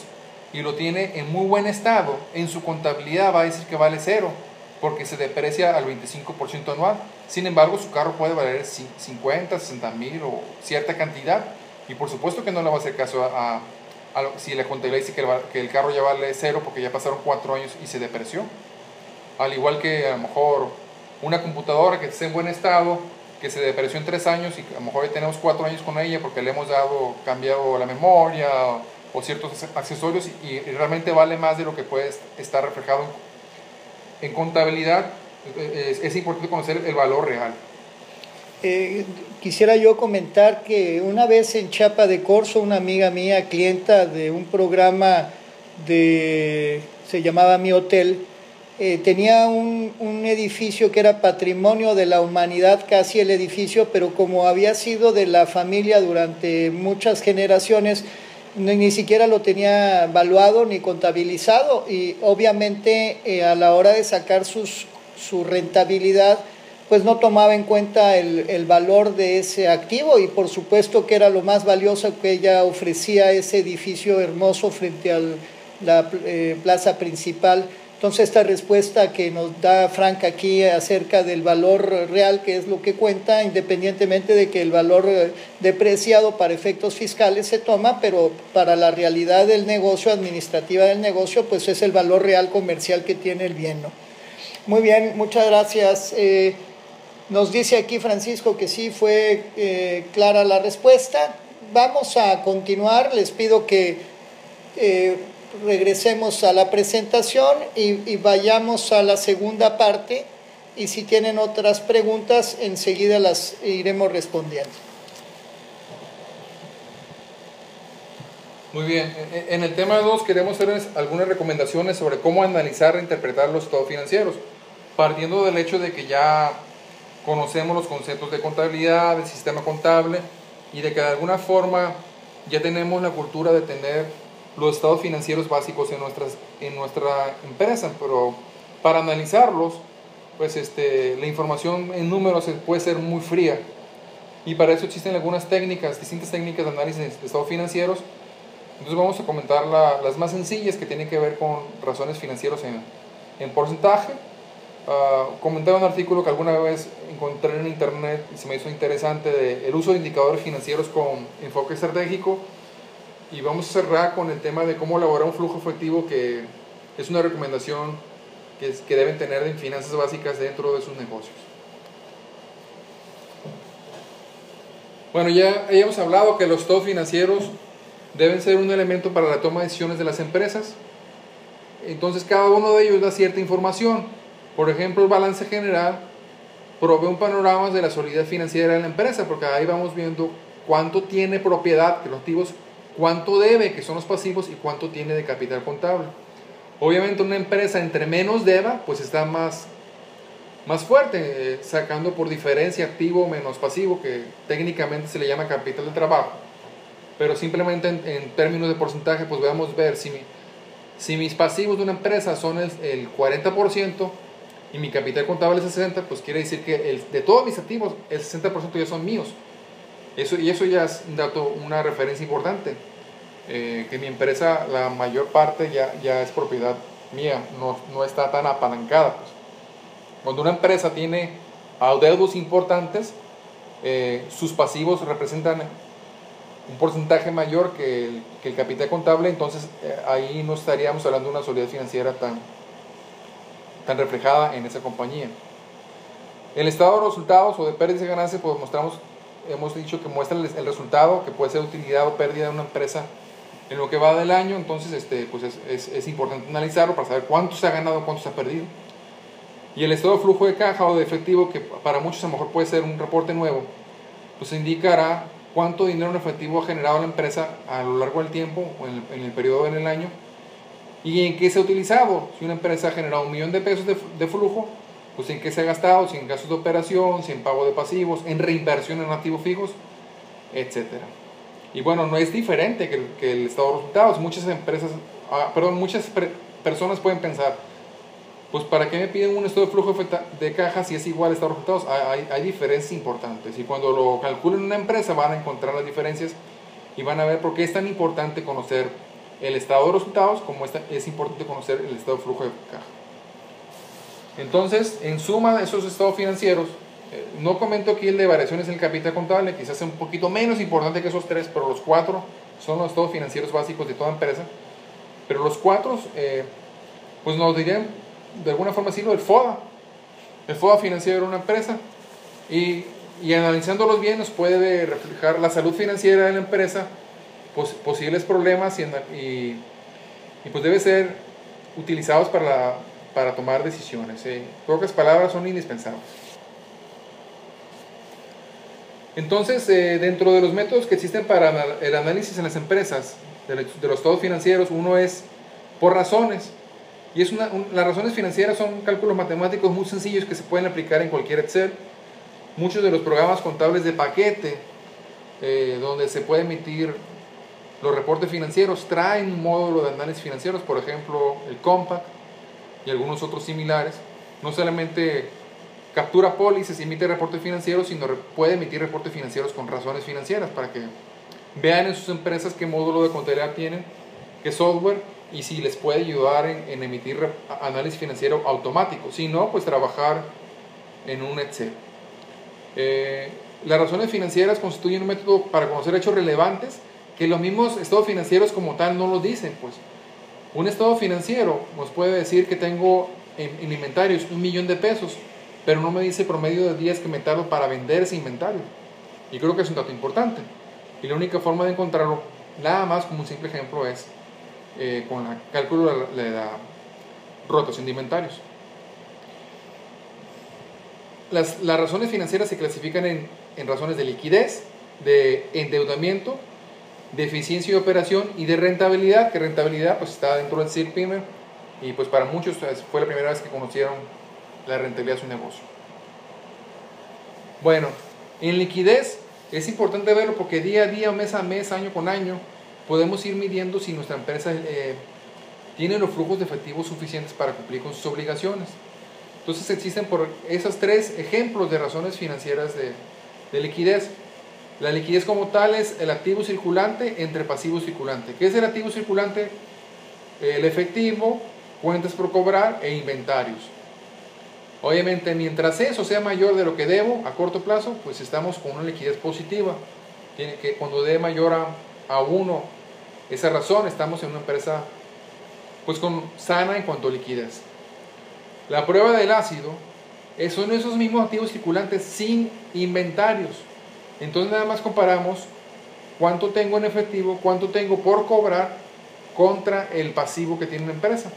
y lo tiene en muy buen estado, en su contabilidad va a decir que vale 0, porque se deprecia al 25% anual. Sin embargo, su carro puede valer 50, 60 mil o cierta cantidad, y por supuesto que no le va a hacer caso si la contabilidad dice que el carro ya vale 0 porque ya pasaron 4 años y se depreció. Al igual que a lo mejor una computadora que esté en buen estado, que se depreció en 3 años, y a lo mejor ya tenemos 4 años con ella porque le hemos cambiado la memoria o ciertos accesorios, y realmente vale más de lo que puede estar reflejado en contabilidad. Es importante conocer el valor real. Quisiera yo comentar que una vez en Chiapa de Corzo, una amiga mía, clienta de un programa se llamaba Mi Hotel, tenía un edificio que era patrimonio de la humanidad, casi el edificio, pero como había sido de la familia durante muchas generaciones, ni siquiera lo tenía evaluado ni contabilizado, y obviamente a la hora de sacar su rentabilidad, pues no tomaba en cuenta el valor de ese activo, y por supuesto que era lo más valioso que ella ofrecía, ese edificio hermoso frente a la plaza principal. Entonces esta respuesta que nos da Frank aquí acerca del valor real, que es lo que cuenta, independientemente de que el valor depreciado para efectos fiscales se toma, pero para la realidad del negocio, administrativa del negocio, pues es el valor real comercial que tiene el bien, ¿no? Muy bien, muchas gracias. Nos dice aquí Francisco que sí fue clara la respuesta. Vamos a continuar, les pido que regresemos a la presentación y vayamos a la segunda parte, y si tienen otras preguntas enseguida las iremos respondiendo. Muy bien, en el tema 2 queremos hacer algunas recomendaciones sobre cómo analizar e interpretar los estados financieros, partiendo del hecho de que ya conocemos los conceptos de contabilidad, del sistema contable, y de que de alguna forma ya tenemos la cultura de tener los estados financieros básicos en nuestra empresa, pero para analizarlos, pues la información en números puede ser muy fría, y para eso existen algunas técnicas, distintas técnicas de análisis de estados financieros. Entonces vamos a comentar las más sencillas, que tienen que ver con razones financieras en porcentaje. Comentar un artículo que alguna vez encontré en internet y se me hizo interesante, de el uso de indicadores financieros con enfoque estratégico. Y vamos a cerrar con el tema de cómo elaborar un flujo efectivo, que es una recomendación que deben tener en finanzas básicas dentro de sus negocios. Bueno, ya hemos hablado que los estados financieros deben ser un elemento para la toma de decisiones de las empresas. Entonces cada uno de ellos da cierta información. Por ejemplo, el balance general provee un panorama de la solidez financiera de la empresa, porque ahí vamos viendo cuánto tiene propiedad, que los activos, cuánto debe, que son los pasivos, y cuánto tiene de capital contable. Obviamente una empresa entre menos deba, pues está más fuerte, sacando por diferencia activo menos pasivo, que técnicamente se le llama capital de trabajo. Pero simplemente en términos de porcentaje, pues podemos ver si mis pasivos de una empresa son el 40% y mi capital contable es el 60%, pues quiere decir que de todos mis activos, el 60% ya son míos. Eso ya es un dato, una referencia importante, que mi empresa, la mayor parte ya es propiedad mía, no está tan apalancada. Pues. Cuando una empresa tiene adeudos importantes, sus pasivos representan un porcentaje mayor que el capital contable, entonces ahí no estaríamos hablando de una solidez financiera tan reflejada en esa compañía. El estado de resultados o de pérdidas y ganancias, pues hemos dicho que muestra el resultado, que puede ser utilidad o pérdida de una empresa en lo que va del año. Entonces pues es importante analizarlo para saber cuánto se ha ganado, cuánto se ha perdido. Y el estado de flujo de caja o de efectivo, que para muchos a lo mejor puede ser un reporte nuevo, pues indicará cuánto dinero en efectivo ha generado la empresa a lo largo del tiempo, o en el periodo en el año, y en qué se ha utilizado. Si una empresa ha generado $1,000,000 de flujo, pues en qué se ha gastado, si en gastos de operación, si en pago de pasivos, en reinversión en activos fijos, etc. Y bueno, no es diferente que el estado de resultados. Muchas personas pueden pensar, pues ¿para qué me piden un estado de flujo de caja si es igual al estado de resultados? Hay diferencias importantes, y cuando lo calculen en una empresa van a encontrar las diferencias y van a ver por qué es tan importante conocer el estado de resultados como es importante conocer el estado de flujo de caja. Entonces, en suma de esos estados financieros, no comento aquí el de variaciones en el capital contable, quizás sea un poquito menos importante que esos tres, pero los cuatro son los estados financieros básicos de toda empresa. Pero los cuatro, pues nos dirían, de alguna forma decirlo, el FODA financiero de una empresa, y analizándolos bien nos puede reflejar la salud financiera de la empresa, posibles problemas, y pues debe ser utilizados para tomar decisiones. En pocas palabras, son indispensables. Entonces, dentro de los métodos que existen para el análisis en las empresas de los estados financieros, uno es por razones. Y las razones financieras son cálculos matemáticos muy sencillos que se pueden aplicar en cualquier Excel. Muchos de los programas contables de paquete, donde se puede emitir los reportes financieros, traen un módulo de análisis financieros, por ejemplo, el Compact y algunos otros similares. No solamente captura pólizas y emite reportes financieros, sino puede emitir reportes financieros con razones financieras, para que vean en sus empresas qué módulo de contabilidad tienen, qué software y si les puede ayudar en emitir análisis financiero automático. Si no, pues trabajar en un Excel. Las razones financieras constituyen un método para conocer hechos relevantes que los mismos estados financieros como tal no lo dicen. Pues un estado financiero nos puede decir que tengo en inventarios 1 millón de pesos, pero no me dice promedio de días que me tardo para vender ese inventario. Y creo que es un dato importante. Y la única forma de encontrarlo, nada más como un simple ejemplo, es con el cálculo de la rotación de inventarios. Las razones financieras se clasifican en razones de liquidez, de endeudamiento, de eficiencia de operación y de rentabilidad, que rentabilidad pues está dentro del CIR-PYME y pues para muchos fue la primera vez que conocieron la rentabilidad de su negocio. Bueno, en liquidez es importante verlo porque día a día, mes a mes, año con año, podemos ir midiendo si nuestra empresa tiene los flujos de efectivo suficientes para cumplir con sus obligaciones. Entonces existen por esos 3 ejemplos de razones financieras de liquidez. La liquidez como tal es el activo circulante entre pasivo circulante. ¿Qué es el activo circulante? El efectivo, cuentas por cobrar e inventarios. Obviamente, mientras eso sea mayor de lo que debo a corto plazo, pues estamos con una liquidez positiva. Cuando dé mayor a 1 esa razón, estamos en una empresa pues sana en cuanto a liquidez. La prueba del ácido son esos mismos activos circulantes sin inventarios. Entonces nada más comparamos cuánto tengo en efectivo, cuánto tengo por cobrar contra el pasivo que tiene una empresa.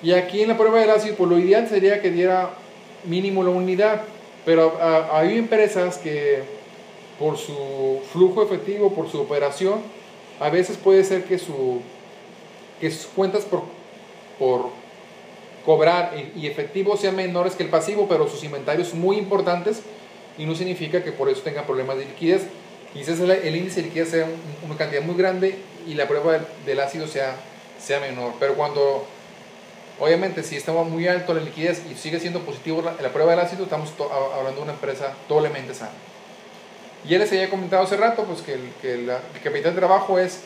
Y aquí en la prueba del ácido, pues lo ideal sería que diera mínimo la unidad, pero hay empresas que por su flujo efectivo, por su operación, a veces puede ser que sus cuentas por cobrar y efectivo sean menores que el pasivo, pero sus inventarios son muy importantes y no significa que por eso tengan problemas de liquidez. Quizás el índice de liquidez sea una cantidad muy grande y la prueba del ácido sea menor, pero cuando obviamente si estamos muy alto la liquidez y sigue siendo positivo la prueba del ácido, estamos hablando de una empresa doblemente sana. Y ya les había comentado hace rato pues, que el capital de trabajo es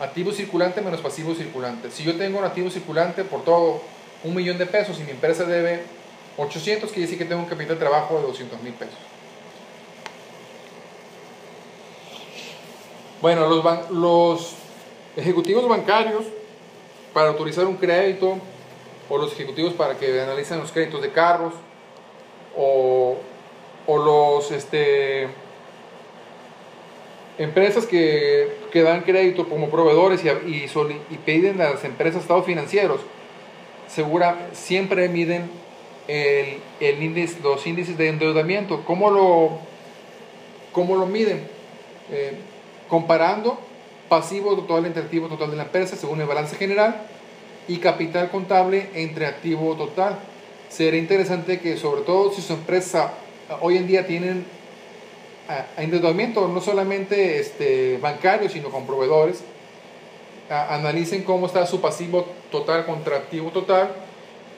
activo circulante menos pasivo circulante. Si yo tengo un activo circulante por todo 1 millón de pesos y mi empresa debe 800, quiere decir que tengo un capital de trabajo de 200,000 pesos. Bueno, los ejecutivos bancarios para autorizar un crédito, o los ejecutivos para que analicen los créditos de carros, o los empresas que dan crédito como proveedores y piden a las empresas estados financieros, siempre miden los índices de endeudamiento. ¿Cómo lo miden? Comparando pasivo total entre activo total de la empresa según el balance general y capital contable entre activo total. Sería interesante que, sobre todo si su empresa hoy en día tienen endeudamiento no solamente bancario sino con proveedores, analicen cómo está su pasivo total contra activo total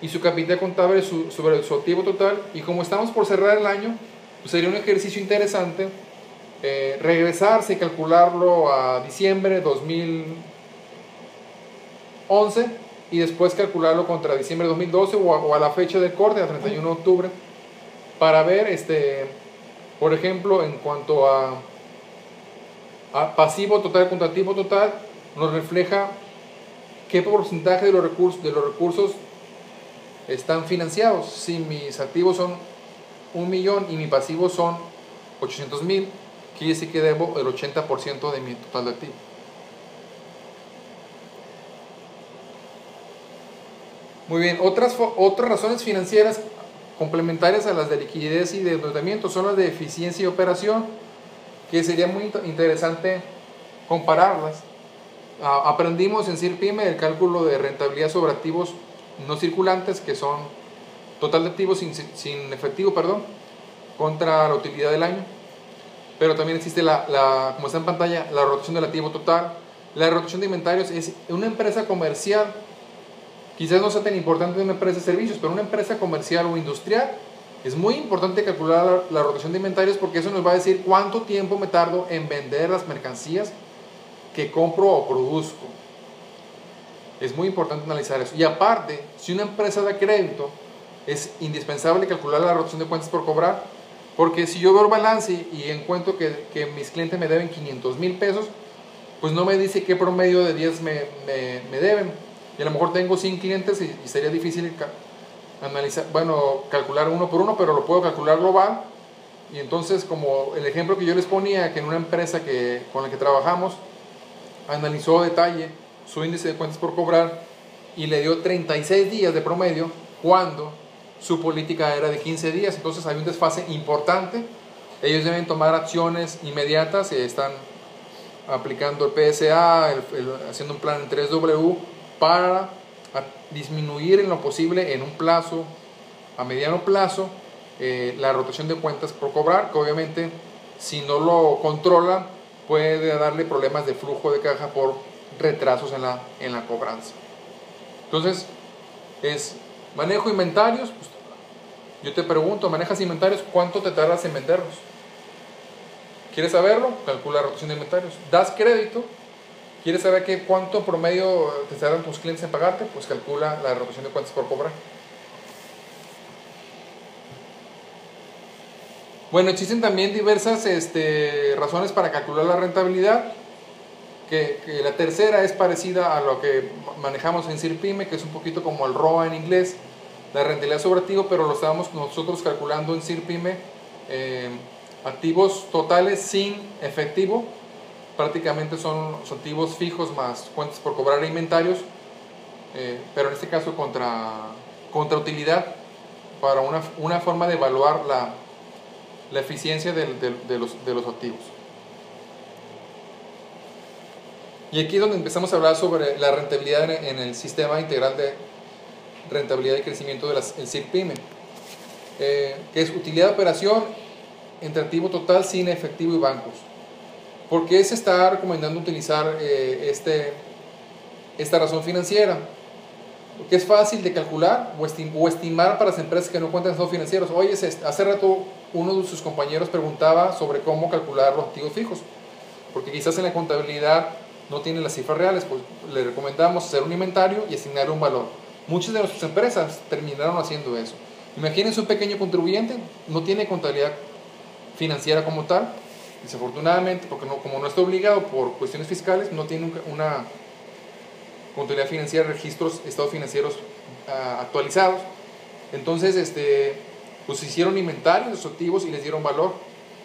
y su capital contable sobre su activo total. Y como estamos por cerrar el año, pues sería un ejercicio interesante regresarse y calcularlo a diciembre de 2011 y después calcularlo contra diciembre de 2012 o a la fecha de corte, a 31 de octubre, para ver, por ejemplo, en cuanto a pasivo total contra activo total, nos refleja qué porcentaje de los recursos están financiados. Si mis activos son 1 millón y mi pasivo son 800,000, quiere decir que debo el 80% de mi total de activos. Muy bien, otras razones financieras complementarias a las de liquidez y de endeudamiento son las de eficiencia y operación, que sería muy interesante compararlas. Aprendimos en CIR-PYME el cálculo de rentabilidad sobre activos no circulantes, que son total de activos sin efectivo, contra la utilidad del año. Pero también existe como está en pantalla, la rotación del activo total. La rotación de inventarios es una empresa comercial. Quizás no sea tan importante en una empresa de servicios, pero una empresa comercial o industrial es muy importante calcular la rotación de inventarios, porque eso nos va a decir cuánto tiempo me tardo en vender las mercancías que compro o produzco. Es muy importante analizar eso. Y aparte, si una empresa da crédito, es indispensable calcular la rotación de cuentas por cobrar, porque si yo veo el balance y encuentro que mis clientes me deben 500,000 pesos, pues no me dice qué promedio de 10 me deben. Y a lo mejor tengo 100 clientes y sería difícil analizar, bueno, calcular uno por uno, pero lo puedo calcular global. Y entonces, como el ejemplo que yo les ponía, que en una empresa con la que trabajamos, analizó a detalle su índice de cuentas por cobrar y le dio 36 días de promedio cuando su política era de 15 días. Entonces hay un desfase importante. Ellos deben tomar acciones inmediatas, están aplicando el PSA, haciendo un plan en 3W para disminuir en lo posible en un plazo, a mediano plazo, la rotación de cuentas por cobrar, que obviamente si no lo controlan puede darle problemas de flujo de caja por retrasos en la cobranza. Entonces, es manejo inventarios. Pues, yo te pregunto, ¿manejas inventarios? ¿Cuánto te tardas en venderlos? ¿Quieres saberlo? Calcula la rotación de inventarios. ¿Das crédito? ¿Quieres saber cuánto promedio te tardan tus clientes en pagarte? Pues calcula la rotación de cuentas por cobrar. Bueno, existen también diversas razones para calcular la rentabilidad. Que la tercera es parecida a lo que manejamos en CIRPYME, que es un poquito como el ROA en inglés, la rentabilidad sobre activo, pero lo estábamos nosotros calculando en CIRPYME, activos totales sin efectivo, prácticamente son activos fijos más cuentas por cobrar e inventarios, pero en este caso contra utilidad, para una forma de evaluar la eficiencia de los activos. Y aquí es donde empezamos a hablar sobre la rentabilidad en el sistema integral de rentabilidad y crecimiento del CIRPYME, que es utilidad de operación entre activo total sin efectivo y bancos. ¿Por qué se está recomendando utilizar esta razón financiera? Porque es fácil de calcular o estimar para las empresas que no cuentan estados financieros. Oye, hace rato uno de sus compañeros preguntaba sobre cómo calcular los activos fijos, porque quizás en la contabilidad no tiene las cifras reales. Pues le recomendamos hacer un inventario y asignarle un valor. Muchas de nuestras empresas terminaron haciendo eso. Imagínense un pequeño contribuyente, no tiene contabilidad financiera como tal, desafortunadamente, porque como no está obligado por cuestiones fiscales, no tiene una contabilidad financiera, registros, estados financieros actualizados. Entonces, pues hicieron inventarios de sus activos y les dieron valor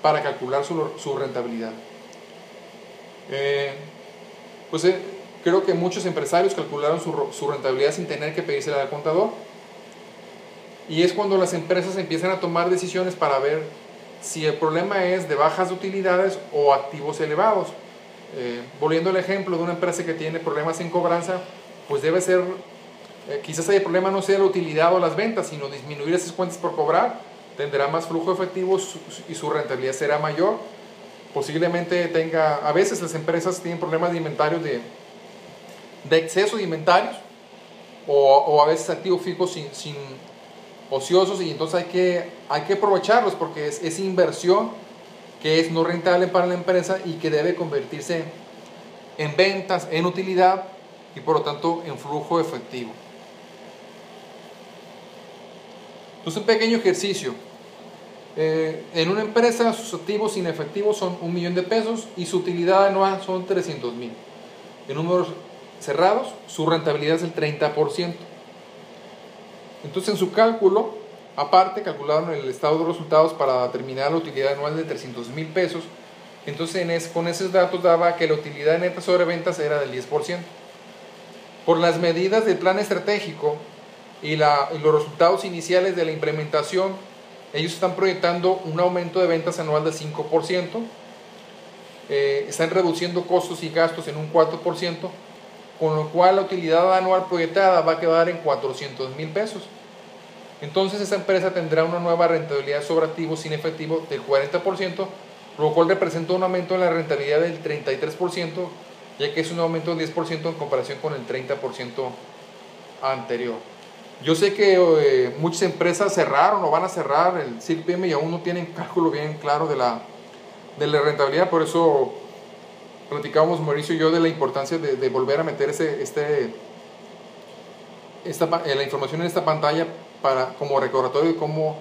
para calcular su rentabilidad. Creo que muchos empresarios calcularon su rentabilidad sin tener que pedírsela al contador. Y es cuando las empresas empiezan a tomar decisiones para ver si el problema es de bajas utilidades o activos elevados. Volviendo al ejemplo de una empresa que tiene problemas en cobranza, pues debe ser, quizás el problema no sea la utilidad o las ventas, sino disminuir esas cuentas por cobrar, tendrá más flujo efectivo y su rentabilidad será mayor. Posiblemente a veces las empresas tienen problemas de inventarios, de exceso de inventarios, o a veces activos fijos sin ociosos, y entonces hay que aprovecharlos, porque es inversión que es no rentable para la empresa y que debe convertirse en ventas, en utilidad y por lo tanto en flujo efectivo. Entonces, un pequeño ejercicio. En una empresa sus activos sin efectivo son 1,000,000 de pesos y su utilidad anual son 300,000. En números cerrados, su rentabilidad es el 30%. Entonces, en su cálculo, aparte, calcularon el estado de resultados para determinar la utilidad anual de 300,000 pesos. Entonces, con esos datos daba que la utilidad neta sobre ventas era del 10%. Por las medidas del plan estratégico y los resultados iniciales de la implementación, ellos están proyectando un aumento de ventas anual del 5%. Están reduciendo costos y gastos en un 4%, con lo cual la utilidad anual proyectada va a quedar en 400,000 pesos. Entonces esa empresa tendrá una nueva rentabilidad sobre activos sin efectivo del 40%, lo cual representa un aumento en la rentabilidad del 33%, ya que es un aumento del 10% en comparación con el 30% anterior. Yo sé que muchas empresas cerraron o van a cerrar el CIRPYME y aún no tienen cálculo bien claro de la rentabilidad. Por eso platicábamos Mauricio y yo de la importancia de volver a meter la información en esta pantalla como recordatorio de cómo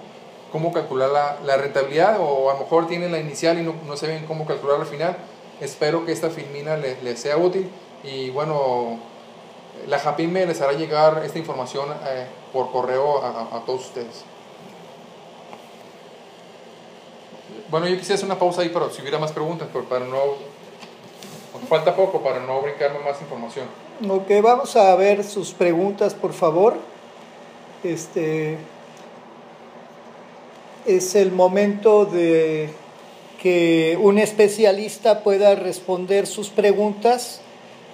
calcular la rentabilidad, o a lo mejor tienen la inicial y no saben cómo calcular la final. Espero que esta filmina les sea útil, y bueno, la Japime les hará llegar esta información por correo a todos ustedes. Bueno, yo quisiera hacer una pausa ahí para si hubiera más preguntas, pero falta poco para no brincarme más información. Ok, vamos a ver sus preguntas, por favor. Es el momento de que un especialista pueda responder sus preguntas,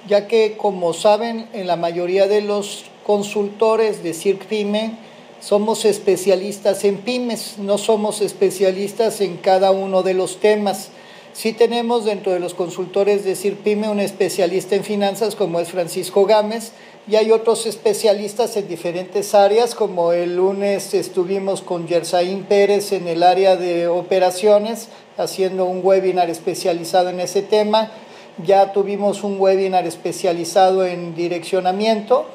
ya que, como saben, en la mayoría de los consultores de CIRC-PYME somos especialistas en pymes, no somos especialistas en cada uno de los temas. Sí tenemos dentro de los consultores de CIRC-PYME un especialista en finanzas, como es Francisco Gámez, y hay otros especialistas en diferentes áreas, como el lunes estuvimos con Yersaín Pérez en el área de operaciones, haciendo un webinar especializado en ese tema. Ya tuvimos un webinar especializado en direccionamiento,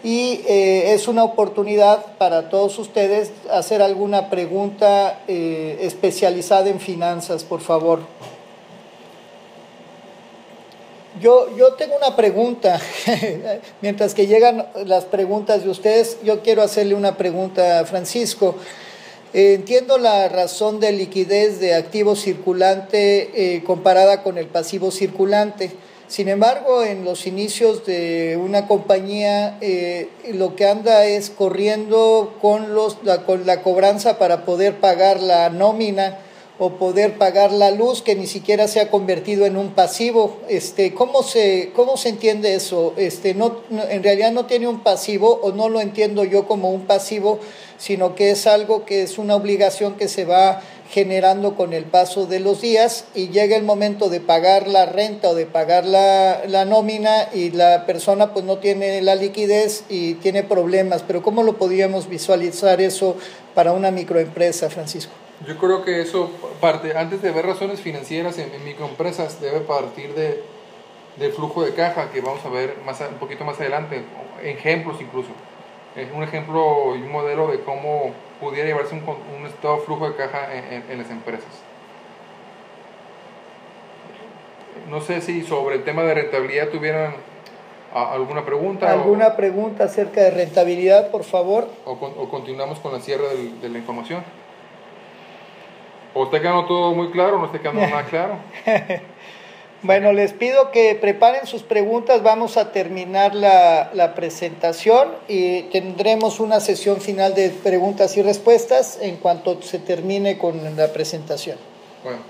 y es una oportunidad para todos ustedes hacer alguna pregunta especializada en finanzas, por favor. Yo tengo una pregunta. Mientras que llegan las preguntas de ustedes, yo quiero hacerle una pregunta a Francisco. Entiendo la razón de liquidez de activo circulante comparada con el pasivo circulante. Sin embargo, en los inicios de una compañía, lo que anda es corriendo con la cobranza para poder pagar la nómina o poder pagar la luz, que ni siquiera se ha convertido en un pasivo. ¿Cómo se entiende eso? En realidad no tiene un pasivo, o no lo entiendo yo como un pasivo, sino que es algo que es una obligación que se va generando con el paso de los días, y llega el momento de pagar la renta o de pagar la nómina, y la persona pues no tiene la liquidez y tiene problemas. Pero ¿cómo lo podríamos visualizar eso para una microempresa, Francisco? Yo creo que eso antes de ver razones financieras en microempresas, debe partir del flujo de caja, que vamos a ver un poquito más adelante, ejemplos incluso. Es un ejemplo y un modelo de cómo pudiera llevarse un estado de flujo de caja en las empresas. No sé si sobre el tema de rentabilidad tuvieran alguna pregunta. ¿Alguna pregunta acerca de rentabilidad, por favor? O continuamos con la cierre de la información. ¿O está quedando todo muy claro o no está quedando nada claro? Bueno, les pido que preparen sus preguntas. Vamos a terminar la presentación y tendremos una sesión final de preguntas y respuestas en cuanto se termine con la presentación. Bueno,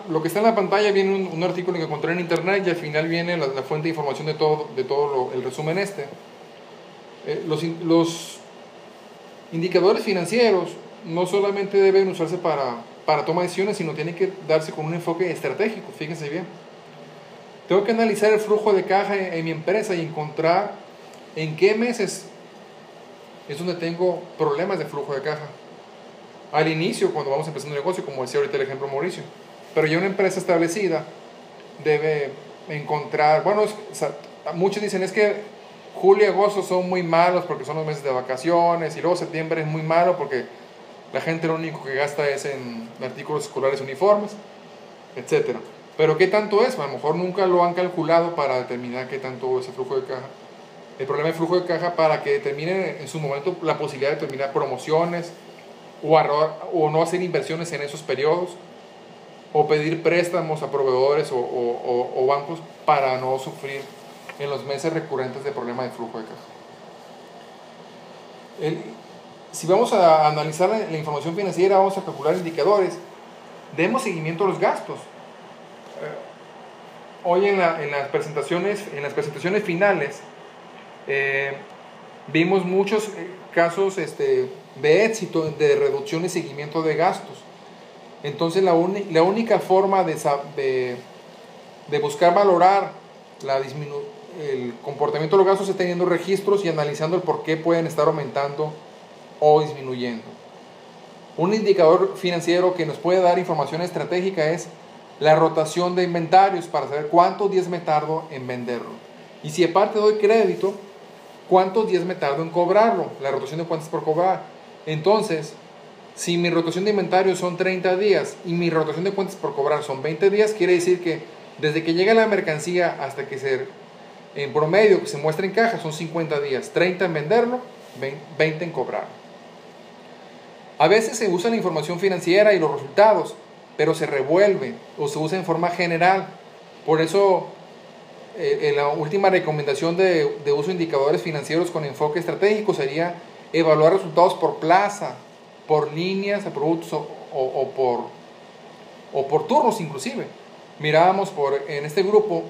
lo que está en la pantalla viene un artículo que encontré en internet, y al final viene la fuente de información de todo el resumen. Los indicadores financieros no solamente deben usarse para tomar decisiones, sino tienen que darse con un enfoque estratégico. Fíjense bien, tengo que analizar el flujo de caja en mi empresa y encontrar en qué meses es donde tengo problemas de flujo de caja. Al inicio, cuando vamos empezando un negocio, como decía ahorita el ejemplo Mauricio, pero ya una empresa establecida debe encontrar, muchos dicen es que julio y agosto son muy malos porque son los meses de vacaciones, y luego septiembre es muy malo porque la gente lo único que gasta es en artículos escolares, uniformes, etc. Pero ¿qué tanto es? A lo mejor nunca lo han calculado para determinar qué tanto es el flujo de caja. El problema del flujo de caja, para que determinen en su momento la posibilidad de terminar promociones, o no hacer inversiones en esos periodos, o pedir préstamos a proveedores o bancos para no sufrir en los meses recurrentes de problema de flujo de caja. Si vamos a analizar la información financiera, vamos a calcular indicadores, demos seguimiento a los gastos. Hoy en las presentaciones finales vimos muchos casos de éxito de reducción y seguimiento de gastos. Entonces la única forma de buscar valorar el comportamiento de los gastos es teniendo registros y analizando el por qué pueden estar aumentando o disminuyendo. Un indicador financiero que nos puede dar información estratégica es la rotación de inventarios, para saber cuántos días me tardo en venderlo. Y si aparte doy crédito, ¿cuántos días me tardo en cobrarlo? La rotación de cuentas por cobrar. Entonces, si mi rotación de inventario son 30 días y mi rotación de cuentas por cobrar son 20 días, quiere decir que desde que llega la mercancía hasta que en promedio que se muestra en caja son 50 días, 30 en venderlo, 20 en cobrar. A veces se usa la información financiera y los resultados, pero se revuelve o se usa en forma general. Por eso, en la última recomendación de uso de indicadores financieros con enfoque estratégico sería evaluar resultados por plaza, por líneas de productos o por turnos inclusive. Mirábamos en este grupo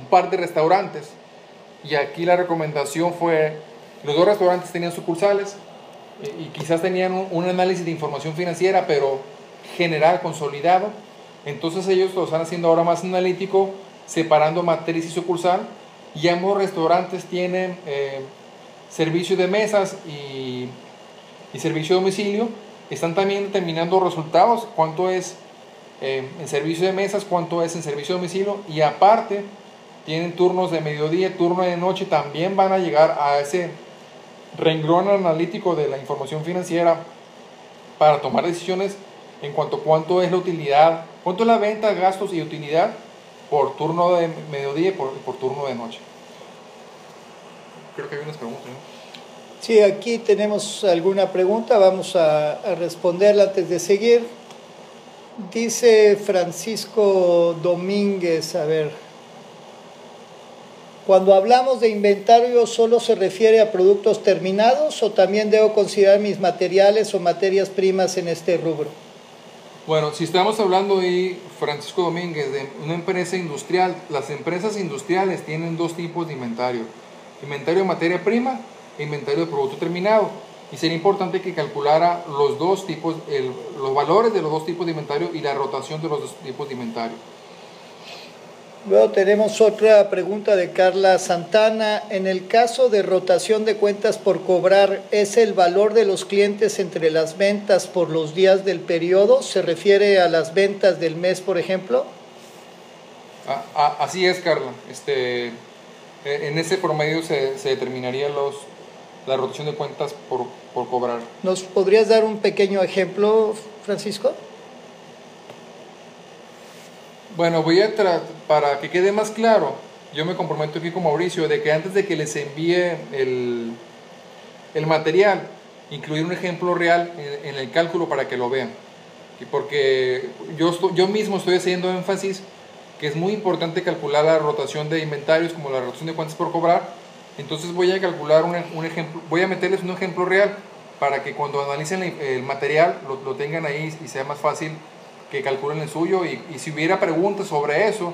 un par de restaurantes y aquí la recomendación fue, los dos restaurantes tenían sucursales y quizás tenían un análisis de información financiera pero general, consolidado. Entonces ellos lo están haciendo ahora más analítico, separando matriz y sucursal, y ambos restaurantes tienen servicio de mesas y servicio de domicilio. Están también determinando resultados, cuánto es en servicio de mesas, cuánto es en servicio de domicilio, y aparte tienen turnos de mediodía, turno de noche. También van a llegar a ese renglón analítico de la información financiera para tomar decisiones en cuanto a cuánto es la utilidad, cuánto es la venta, gastos y utilidad por turno de mediodía y por turno de noche. Creo que hay unas preguntas, ¿no? Sí, aquí tenemos alguna pregunta, vamos a responderla antes de seguir. Dice Francisco Domínguez, a ver, cuando hablamos de inventario, ¿solo se refiere a productos terminados o también debo considerar mis materiales o materias primas en este rubro? Bueno, si estamos hablando ahí, Francisco Domínguez, de una empresa industrial, las empresas industriales tienen dos tipos de inventario: inventario de materia prima e inventario de producto terminado. Y sería importante que calculara los dos tipos, los valores de los dos tipos de inventario y la rotación de los dos tipos de inventario. Luego tenemos otra pregunta de Carla Santana. En el caso de rotación de cuentas por cobrar, ¿es el valor de los clientes entre las ventas por los días del periodo? ¿Se refiere a las ventas del mes, por ejemplo? Así es, Carla. En ese promedio se determinaría la rotación de cuentas por cobrar. ¿Nos podrías dar un pequeño ejemplo, Francisco? Bueno, para que quede más claro, yo me comprometo aquí con Mauricio de que antes de que les envíe el material, incluir un ejemplo real en el cálculo para que lo vean. Porque yo mismo estoy haciendo énfasis que es muy importante calcular la rotación de inventarios como la rotación de cuentas por cobrar. Entonces voy a calcular un ejemplo, voy a meterles un ejemplo real para que cuando analicen el material lo tengan ahí y sea más fácil que calculen el suyo, y si hubiera preguntas sobre eso,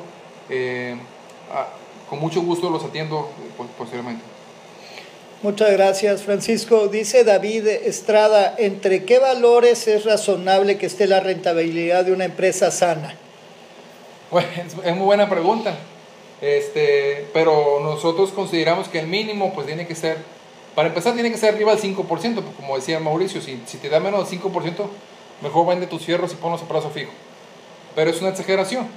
con mucho gusto los atiendo posteriormente. Muchas gracias, Francisco. Dice David Estrada, ¿entre qué valores es razonable que esté la rentabilidad de una empresa sana? Bueno, es muy buena pregunta, pero nosotros consideramos que el mínimo pues tiene que ser, para empezar tiene que ser arriba del 5%, como decía Mauricio, si te da menos del 5%, mejor vende tus fierros y ponlos a plazo fijo. Pero es una exageración.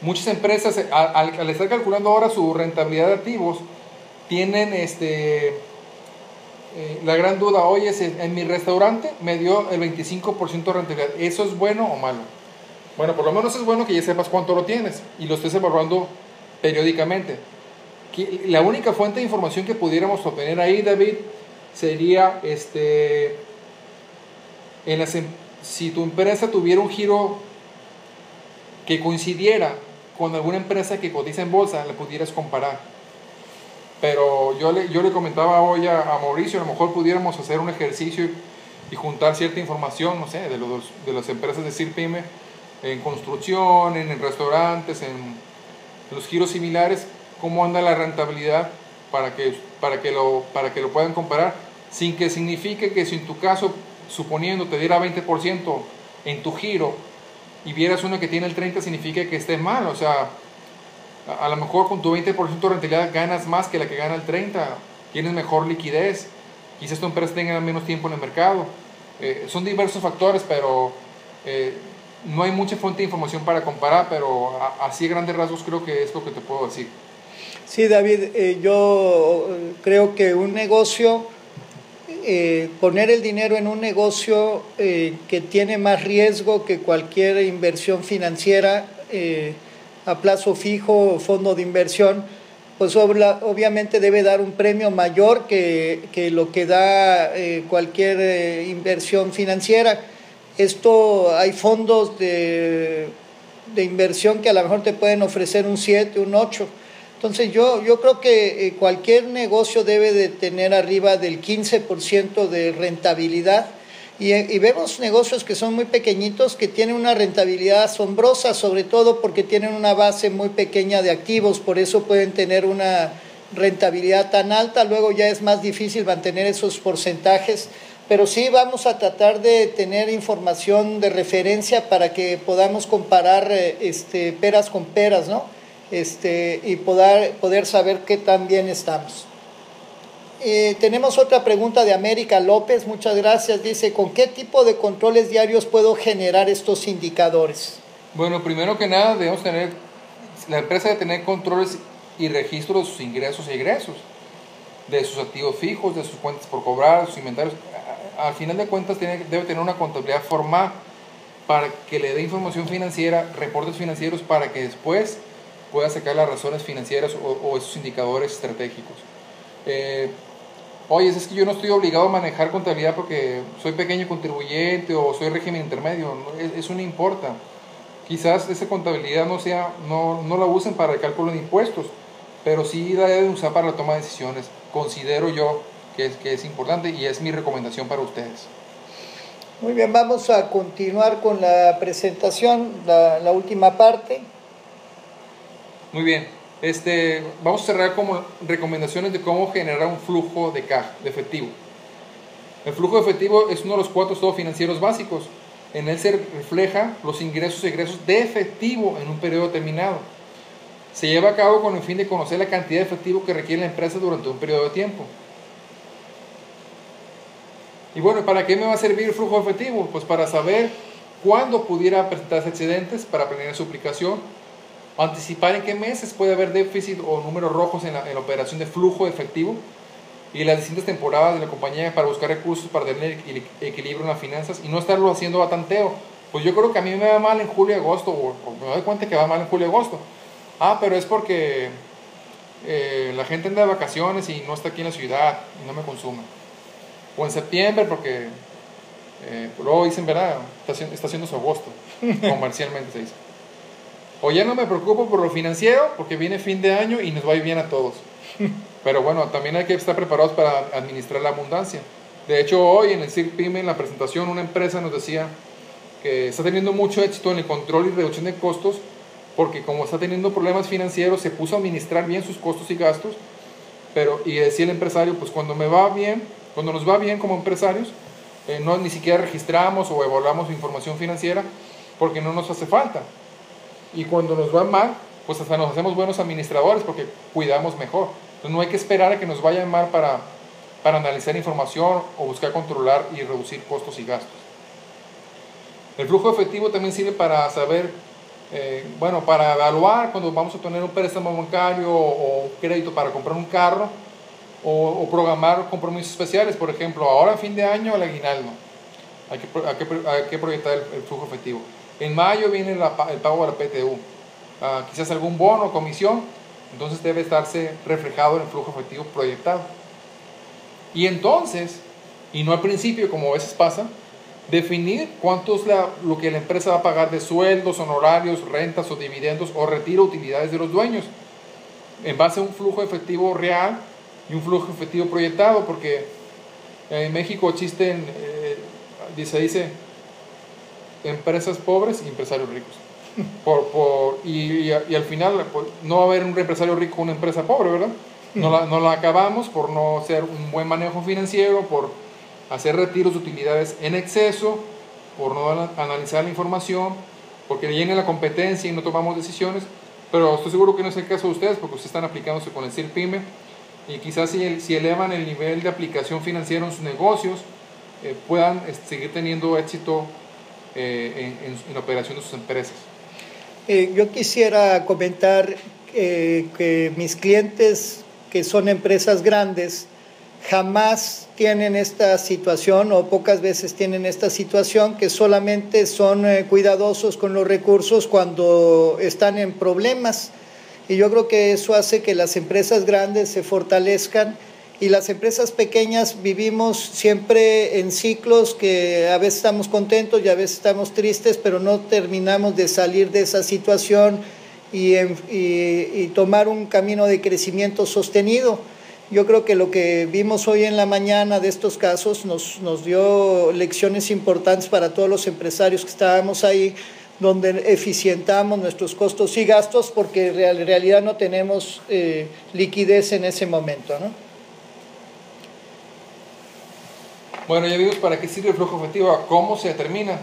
Muchas empresas, al estar calculando ahora su rentabilidad de activos, tienen la gran duda: oye, en mi restaurante me dio el 25% de rentabilidad, ¿eso es bueno o malo? Bueno, por lo menos es bueno que ya sepas cuánto lo tienes y lo estés evaluando periódicamente. La única fuente de información que pudiéramos obtener ahí, David, sería si tu empresa tuviera un giro que coincidiera con alguna empresa que cotiza en bolsa, la pudieras comparar. Pero yo le comentaba hoy a Mauricio, a lo mejor pudiéramos hacer un ejercicio y juntar cierta información, no sé, de las empresas de CIRPYME, en construcción, en restaurantes, en los giros similares, cómo anda la rentabilidad para que lo puedan comparar, sin que signifique que si en tu caso, suponiendo, te diera 20% en tu giro y vieras uno que tiene el 30%, significa que esté mal. O sea, a lo mejor con tu 20% de rentabilidad ganas más que la que gana el 30%, tienes mejor liquidez, quizás tu empresa tenga menos tiempo en el mercado. Son diversos factores, pero no hay mucha fuente de información para comparar, pero así a grandes rasgos creo que es lo que te puedo decir. Sí, David, yo creo que un negocio, poner el dinero en un negocio que tiene más riesgo que cualquier inversión financiera a plazo fijo o fondo de inversión, pues obviamente debe dar un premio mayor que lo que da cualquier inversión financiera. Esto, hay fondos de inversión que a lo mejor te pueden ofrecer un 7, un 8. Entonces yo creo que cualquier negocio debe de tener arriba del 15% de rentabilidad y vemos negocios que son muy pequeñitos que tienen una rentabilidad asombrosa, sobre todo porque tienen una base muy pequeña de activos, por eso pueden tener una rentabilidad tan alta, luego ya es más difícil mantener esos porcentajes, pero sí vamos a tratar de tener información de referencia para que podamos comparar peras con peras, ¿no? Y poder saber qué tan bien estamos. Tenemos otra pregunta de América López, muchas gracias. Dice, ¿con qué tipo de controles diarios puedo generar estos indicadores? Bueno, primero que nada la empresa debe tener controles y registros de sus ingresos e egresos, de sus activos fijos, de sus cuentas por cobrar, sus inventarios. Al final de cuentas debe tener una contabilidad formal para que le dé información financiera, reportes financieros, para que después pueda sacar las razones financieras o esos indicadores estratégicos. Oye, es que yo no estoy obligado a manejar contabilidad porque soy pequeño contribuyente o soy régimen intermedio. Eso no importa. Quizás esa contabilidad no la usen para el cálculo de impuestos, pero sí la deben usar para la toma de decisiones. Considero yo que es importante y es mi recomendación para ustedes. Muy bien, vamos a continuar con la presentación, la última parte. Muy bien. Vamos a cerrar como recomendaciones de cómo generar un flujo de caja, de efectivo. El flujo de efectivo es uno de los 4 estados financieros básicos. En él se refleja los ingresos y egresos de efectivo en un periodo determinado. Se lleva a cabo con el fin de conocer la cantidad de efectivo que requiere la empresa durante un periodo de tiempo. Y bueno, ¿para qué me va a servir el flujo de efectivo? Pues para saber cuándo pudiera presentarse excedentes, para planear su aplicación, anticipar en qué meses puede haber déficit o números rojos en la operación de flujo de efectivo y las distintas temporadas de la compañía para buscar recursos para tener equilibrio en las finanzas y no estarlo haciendo a tanteo. Pues yo creo que a mí me va mal en julio y agosto, o me doy cuenta que va mal en julio y agosto. Pero es porque la gente anda de vacaciones y no está aquí en la ciudad y no me consume. O en septiembre porque luego dicen, ¿verdad? Está haciendo su agosto, comercialmente se dice. O ya no me preocupo por lo financiero porque viene fin de año y nos va a ir bien a todos. Pero bueno, también hay que estar preparados para administrar la abundancia. De hecho, hoy en el CIRPYME, en la presentación, una empresa nos decía que está teniendo mucho éxito en el control y reducción de costos porque como está teniendo problemas financieros, se puso a administrar bien sus costos y gastos. Y decía el empresario, pues cuando nos va bien como empresarios, ni siquiera registramos o evaluamos información financiera porque no nos hace falta. Y cuando nos va mal, pues hasta nos hacemos buenos administradores porque cuidamos mejor. Entonces no hay que esperar a que nos vaya mal para analizar información o buscar controlar y reducir costos y gastos. El flujo efectivo también sirve para saber, para evaluar cuando vamos a tener un préstamo bancario o un crédito para comprar un carro o programar compromisos especiales. Por ejemplo, ahora a fin de año el aguinaldo. Hay que proyectar el flujo efectivo. En mayo viene el pago de la PTU, quizás algún bono o comisión, entonces debe estarse reflejado en el flujo efectivo proyectado. Y entonces, y no al principio como a veces pasa, definir cuánto es lo que la empresa va a pagar de sueldos, honorarios, rentas o dividendos o retiro utilidades de los dueños, en base a un flujo efectivo real y un flujo efectivo proyectado, porque en México existen, se dice, empresas pobres y empresarios ricos. Y al final pues, no va a haber un empresario rico con una empresa pobre, ¿verdad? No la acabamos por no hacer un buen manejo financiero, por hacer retiros de utilidades en exceso, por no analizar la información, porque viene la competencia y no tomamos decisiones. Pero estoy seguro que no es el caso de ustedes, porque ustedes están aplicándose con el CIRPYME y quizás si elevan el nivel de aplicación financiera en sus negocios, puedan seguir teniendo éxito en la operación de sus empresas. Yo quisiera comentar que mis clientes, que son empresas grandes, jamás tienen esta situación o pocas veces tienen esta situación, que solamente son cuidadosos con los recursos cuando están en problemas. Y yo creo que eso hace que las empresas grandes se fortalezcan y las empresas pequeñas vivimos siempre en ciclos que a veces estamos contentos y a veces estamos tristes, pero no terminamos de salir de esa situación y tomar un camino de crecimiento sostenido. Yo creo que lo que vimos hoy en la mañana de estos casos nos dio lecciones importantes para todos los empresarios que estábamos ahí, donde eficientamos nuestros costos y gastos porque en realidad no tenemos liquidez en ese momento, ¿no? Bueno, ya vimos para qué sirve el flujo efectivo, cómo se determina.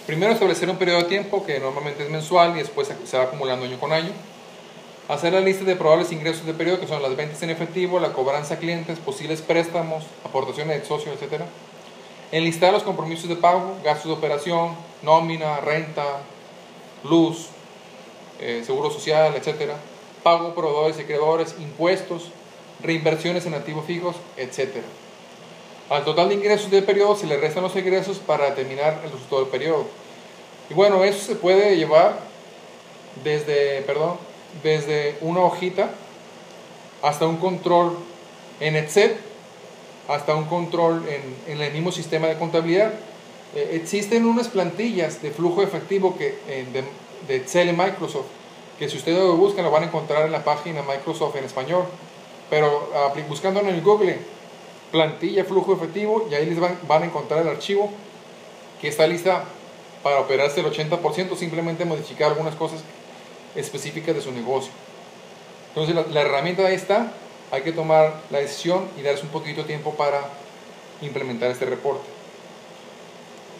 Primero, establecer un periodo de tiempo que normalmente es mensual y después se va acumulando año con año. Hacer la lista de probables ingresos de periodo, que son las ventas en efectivo, la cobranza a clientes, posibles préstamos, aportaciones de socios, etc. Enlistar los compromisos de pago, gastos de operación, nómina, renta, luz, seguro social, etc. Pago a proveedores y acreedores, impuestos, reinversiones en activos fijos, etc. Al total de ingresos del periodo se le restan los egresos para determinar el resultado del periodo. Y bueno, eso se puede llevar desde una hojita hasta un control en Excel, hasta un control en el mismo sistema de contabilidad. Existen unas plantillas de flujo efectivo de Excel en Microsoft, que si ustedes lo buscan lo van a encontrar en la página Microsoft en español, pero buscando en el Google plantilla flujo efectivo, y ahí les van a encontrar el archivo que está lista para operarse el 80%, simplemente modificar algunas cosas específicas de su negocio. Entonces la herramienta ahí está, hay que tomar la decisión y darse un poquito de tiempo para implementar este reporte.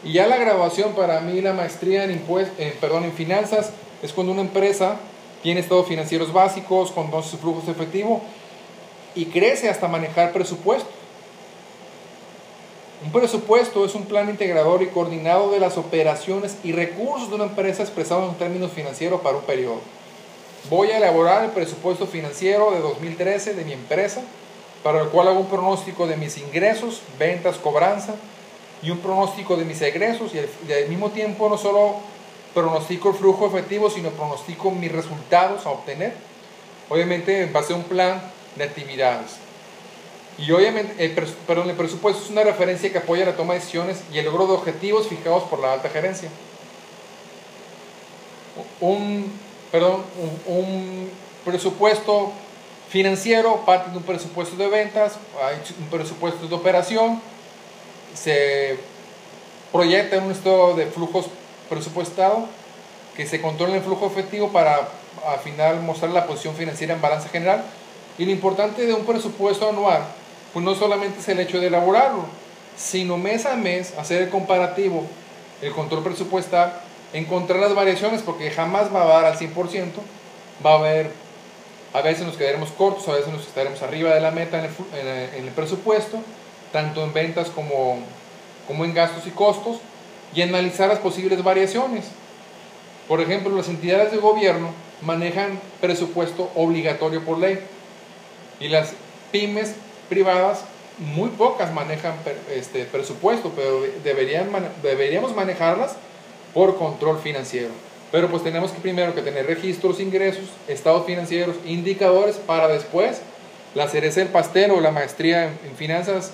Y ya la graduación, para mí la maestría en finanzas, es cuando una empresa tiene estados financieros básicos, conoce sus flujos efectivos y crece hasta manejar presupuesto. Un presupuesto es un plan integrador y coordinado de las operaciones y recursos de una empresa expresados en términos financieros para un periodo. Voy a elaborar el presupuesto financiero de 2013 de mi empresa, para el cual hago un pronóstico de mis ingresos, ventas, cobranza, y un pronóstico de mis egresos, y al mismo tiempo no solo pronostico el flujo efectivo, sino pronostico mis resultados a obtener, obviamente en base a un plan de actividades. Y obviamente el presupuesto es una referencia que apoya la toma de decisiones y el logro de objetivos fijados por la alta gerencia. Un presupuesto financiero parte de un presupuesto de ventas, hay un presupuesto de operación, se proyecta en un estado de flujos presupuestado, que se controla el flujo efectivo para al final mostrar la posición financiera en balanza general. Y lo importante de un presupuesto anual, pues no solamente es el hecho de elaborarlo, sino mes a mes hacer el comparativo, el control presupuestal, encontrar las variaciones, porque jamás va a dar al 100%, va a haber, a veces nos quedaremos cortos, a veces nos estaremos arriba de la meta en el presupuesto, tanto en ventas como en gastos y costos, y analizar las posibles variaciones. Por ejemplo, las entidades de gobierno manejan presupuesto obligatorio por ley, y las pymes privadas, muy pocas manejan presupuesto, pero deberíamos manejarlas por control financiero. Pero pues tenemos que primero que tener registros, ingresos, estados financieros, indicadores, para después la cereza del pastel o la maestría en finanzas.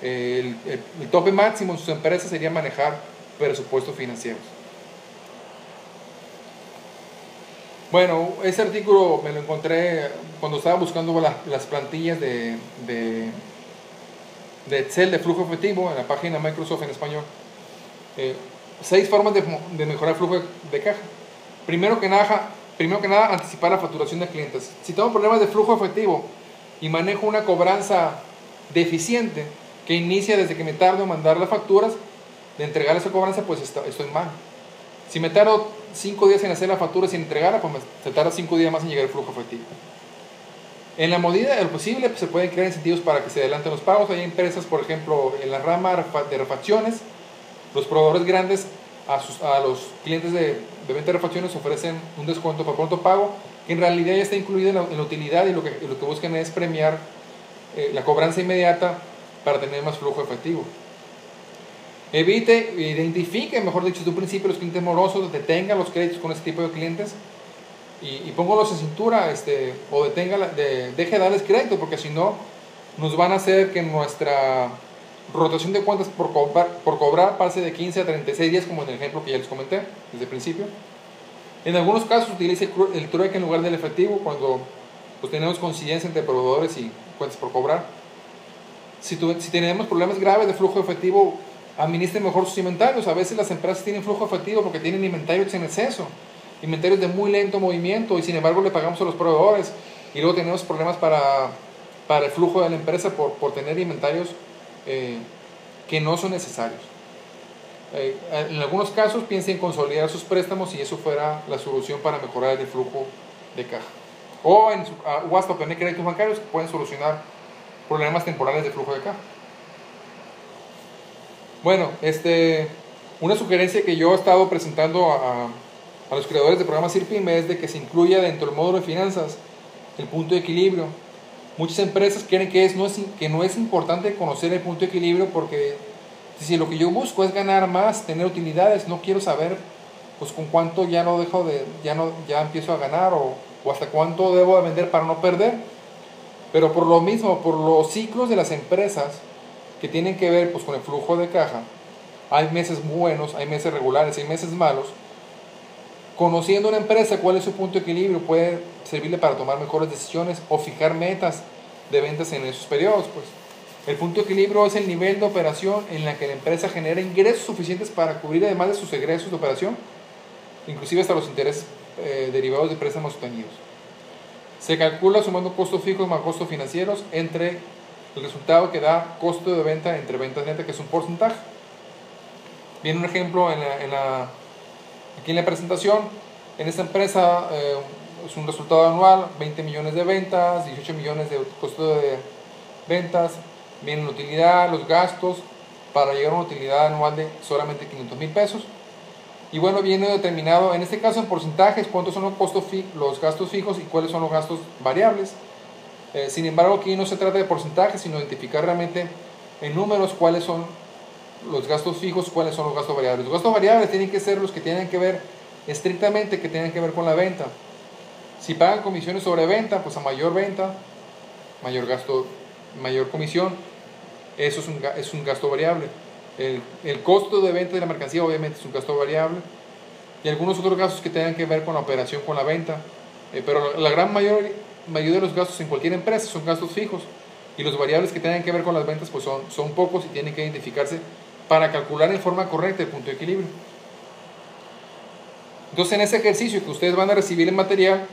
El tope máximo en sus empresas sería manejar presupuestos financieros. Bueno, ese artículo me lo encontré cuando estaba buscando las plantillas de Excel de flujo efectivo en la página Microsoft en español. 6 formas de mejorar el flujo de caja. Primero que nada, anticipar la facturación de clientes. Si tengo problemas de flujo efectivo y manejo una cobranza deficiente que inicia desde que me tardo en mandar las facturas, de entregar esa cobranza, pues estoy mal. Si me tardo 5 días en hacer la factura sin entregarla, pues se tarda 5 días más en llegar el flujo efectivo. En la medida de lo posible, pues se pueden crear incentivos para que se adelanten los pagos. Hay empresas, por ejemplo, en la rama de refacciones, los proveedores grandes a los clientes de venta de refacciones ofrecen un descuento por pronto pago que en realidad ya está incluida en la utilidad, y lo que buscan es premiar la cobranza inmediata para tener más flujo efectivo. Identifique, mejor dicho, desde un principio los clientes morosos, detenga los créditos con este tipo de clientes y póngalos en cintura, o deje de darles crédito, porque si no, nos van a hacer que nuestra rotación de cuentas por cobrar pase de 15 a 36 días, como en el ejemplo que ya les comenté desde el principio. En algunos casos utilice el trueque en lugar del efectivo, cuando pues, tenemos coincidencia entre proveedores y cuentas por cobrar. Si tenemos problemas graves de flujo efectivo, administre mejor sus inventarios. A veces las empresas tienen flujo efectivo porque tienen inventarios en exceso, inventarios de muy lento movimiento, y sin embargo le pagamos a los proveedores, y luego tenemos problemas para el flujo de la empresa por tener inventarios que no son necesarios. En algunos casos piensen en consolidar sus préstamos, si eso fuera la solución para mejorar el flujo de caja, o hasta obtener créditos bancarios que pueden solucionar problemas temporales de flujo de caja. Bueno, una sugerencia que yo he estado presentando a los creadores de programas CIRPYME es de que se incluya dentro del módulo de finanzas el punto de equilibrio. Muchas empresas creen que no es importante conocer el punto de equilibrio, porque si lo que yo busco es ganar más, tener utilidades, no quiero saber pues con cuánto ya empiezo a ganar, o hasta cuánto debo de vender para no perder. Pero por lo mismo, por los ciclos de las empresas que tienen que ver pues con el flujo de caja, hay meses buenos, hay meses regulares, hay meses malos. Conociendo una empresa cuál es su punto de equilibrio puede servirle para tomar mejores decisiones o fijar metas de ventas en esos periodos. Pues el punto de equilibrio es el nivel de operación en la que la empresa genera ingresos suficientes para cubrir, además de sus egresos de operación, inclusive hasta los intereses derivados de préstamos obtenidos. Se calcula sumando costos fijos más costos financieros entre el resultado que da costo de venta entre ventas netas, que es un porcentaje. Viene un ejemplo aquí en la presentación. En esta empresa es un resultado anual, 20 millones de ventas, 18 millones de costo de ventas. Viene la utilidad, los gastos, para llegar a una utilidad anual de solamente 500,000 pesos. Y bueno, viene determinado, en este caso en porcentajes, cuántos son los gastos fijos y cuáles son los gastos variables. Sin embargo, aquí no se trata de porcentajes, sino de identificar realmente en números cuáles son los gastos fijos, cuáles son los gastos variables. Los gastos variables tienen que ser los que tienen que ver estrictamente, que tienen que ver con la venta. Si pagan comisiones sobre venta, pues a mayor venta, mayor gasto, mayor comisión. Eso es un gasto variable. El costo de venta de la mercancía obviamente es un gasto variable, y algunos otros gastos que tengan que ver con la operación, con la venta. Pero la gran mayoría de los gastos en cualquier empresa son gastos fijos, y los variables que tengan que ver con las ventas pues son pocos, y tienen que identificarse para calcular en forma correcta el punto de equilibrio. Entonces, en ese ejercicio que ustedes van a recibir el material,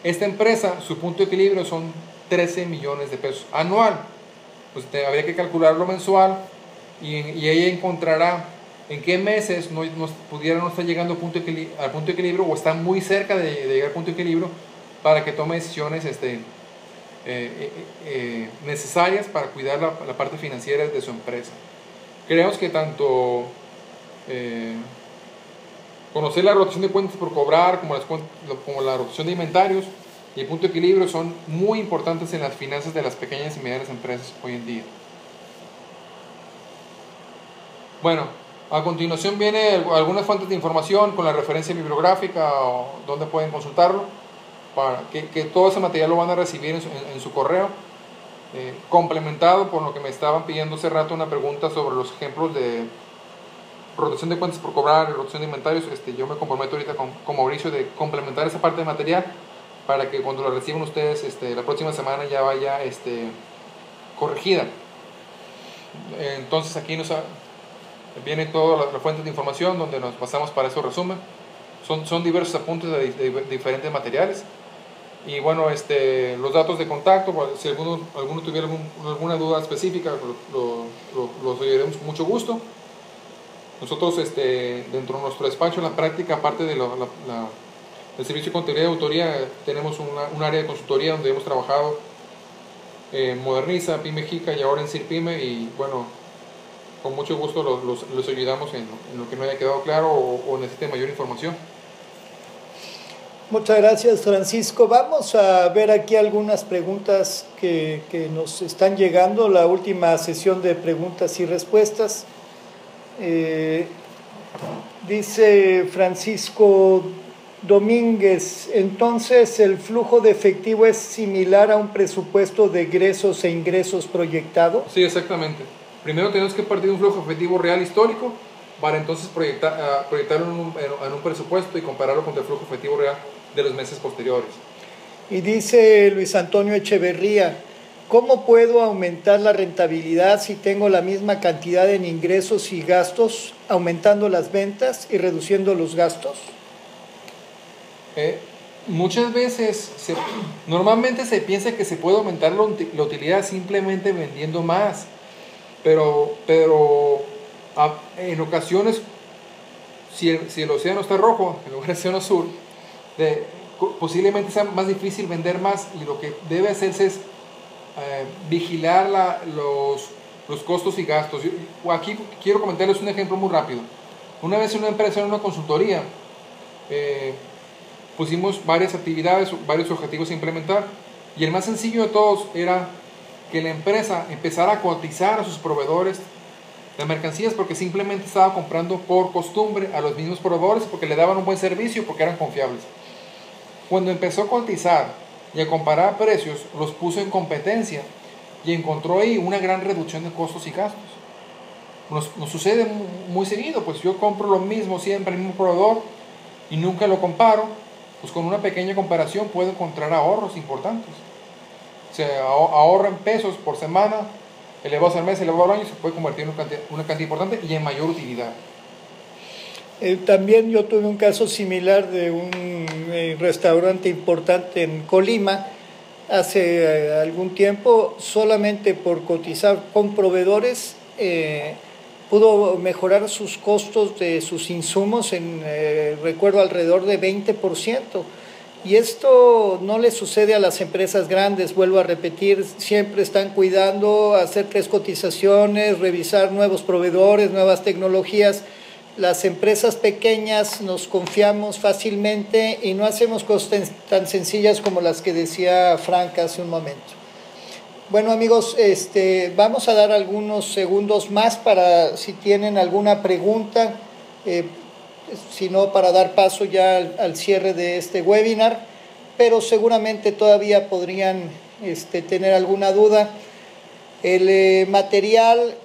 esta empresa, su punto de equilibrio son 13 millones de pesos anual. Pues habría que calcularlo mensual, y ella encontrará en qué meses pudiera no estar llegando al punto de equilibrio, o está muy cerca de llegar al punto de equilibrio, para que tome decisiones necesarias para cuidar la parte financiera de su empresa. Creemos que tanto conocer la rotación de cuentas por cobrar como la rotación de inventarios y el punto de equilibrio son muy importantes en las finanzas de las pequeñas y medianas empresas hoy en día. Bueno, a continuación viene algunas fuentes de información con la referencia bibliográfica o donde pueden consultarlo, para que todo ese material lo van a recibir en su correo, complementado por lo que me estaban pidiendo hace rato, una pregunta sobre los ejemplos de rotación de cuentas por cobrar y rotación de inventarios. Yo me comprometo ahorita con Mauricio de complementar esa parte de material, para que cuando lo reciban ustedes la próxima semana ya vaya corregida. Entonces aquí viene toda la fuente de información donde nos basamos para esos resumen. Son diversos apuntes de diferentes materiales. Y bueno, los datos de contacto, si alguno tuviera alguna duda específica, los oiremos con mucho gusto. Nosotros, dentro de nuestro despacho, en la práctica, aparte de el servicio de contabilidad y auditoría, tenemos un área de consultoría donde hemos trabajado en Moderniza, PYME-JICA y ahora en CIRPYME, y bueno, con mucho gusto los ayudamos en lo que no haya quedado claro o necesite mayor información. Muchas gracias, Francisco. Vamos a ver aquí algunas preguntas que nos están llegando, la última sesión de preguntas y respuestas. Dice Francisco Domínguez, entonces el flujo de efectivo es similar a un presupuesto de egresos e ingresos proyectado. Sí, exactamente. Primero tenemos que partir de un flujo efectivo real histórico para entonces proyectarlo en un presupuesto y compararlo con el flujo efectivo real de los meses posteriores. Y dice Luis Antonio Echeverría, ¿cómo puedo aumentar la rentabilidad si tengo la misma cantidad en ingresos y gastos, aumentando las ventas y reduciendo los gastos? Muchas veces, normalmente se piensa que se puede aumentar la utilidad simplemente vendiendo más, pero en ocasiones, si el océano está rojo en lugar del océano azul, posiblemente sea más difícil vender más, y lo que debe hacerse es vigilar los costos y gastos. Aquí quiero comentarles un ejemplo muy rápido. Una vez en una empresa, en una consultoría, pusimos varias actividades, varios objetivos a implementar, y el más sencillo de todos era que la empresa empezara a cotizar a sus proveedores de mercancías, porque simplemente estaba comprando por costumbre a los mismos proveedores porque le daban un buen servicio, porque eran confiables. Cuando empezó a cotizar y a comparar precios, los puso en competencia y encontró ahí una gran reducción de costos y gastos. Nos sucede muy seguido, pues yo compro lo mismo siempre, el mismo proveedor, y nunca lo comparo. Pues con una pequeña comparación puedo encontrar ahorros importantes. Se ahorra en pesos por semana, elevados al mes, elevados al año, se puede convertir en una cantidad importante y en mayor utilidad. También yo tuve un caso similar de un restaurante importante en Colima hace algún tiempo. Solamente por cotizar con proveedores pudo mejorar sus costos de sus insumos en, recuerdo, alrededor de 20%. Y esto no le sucede a las empresas grandes, vuelvo a repetir, siempre están cuidando, hacer 3 cotizaciones, revisar nuevos proveedores, nuevas tecnologías. Las empresas pequeñas nos confiamos fácilmente y no hacemos cosas tan sencillas como las que decía Frank hace un momento. Bueno, amigos, vamos a dar algunos segundos más para si tienen alguna pregunta, si no, para dar paso ya al cierre de este webinar, pero seguramente todavía podrían tener alguna duda. El material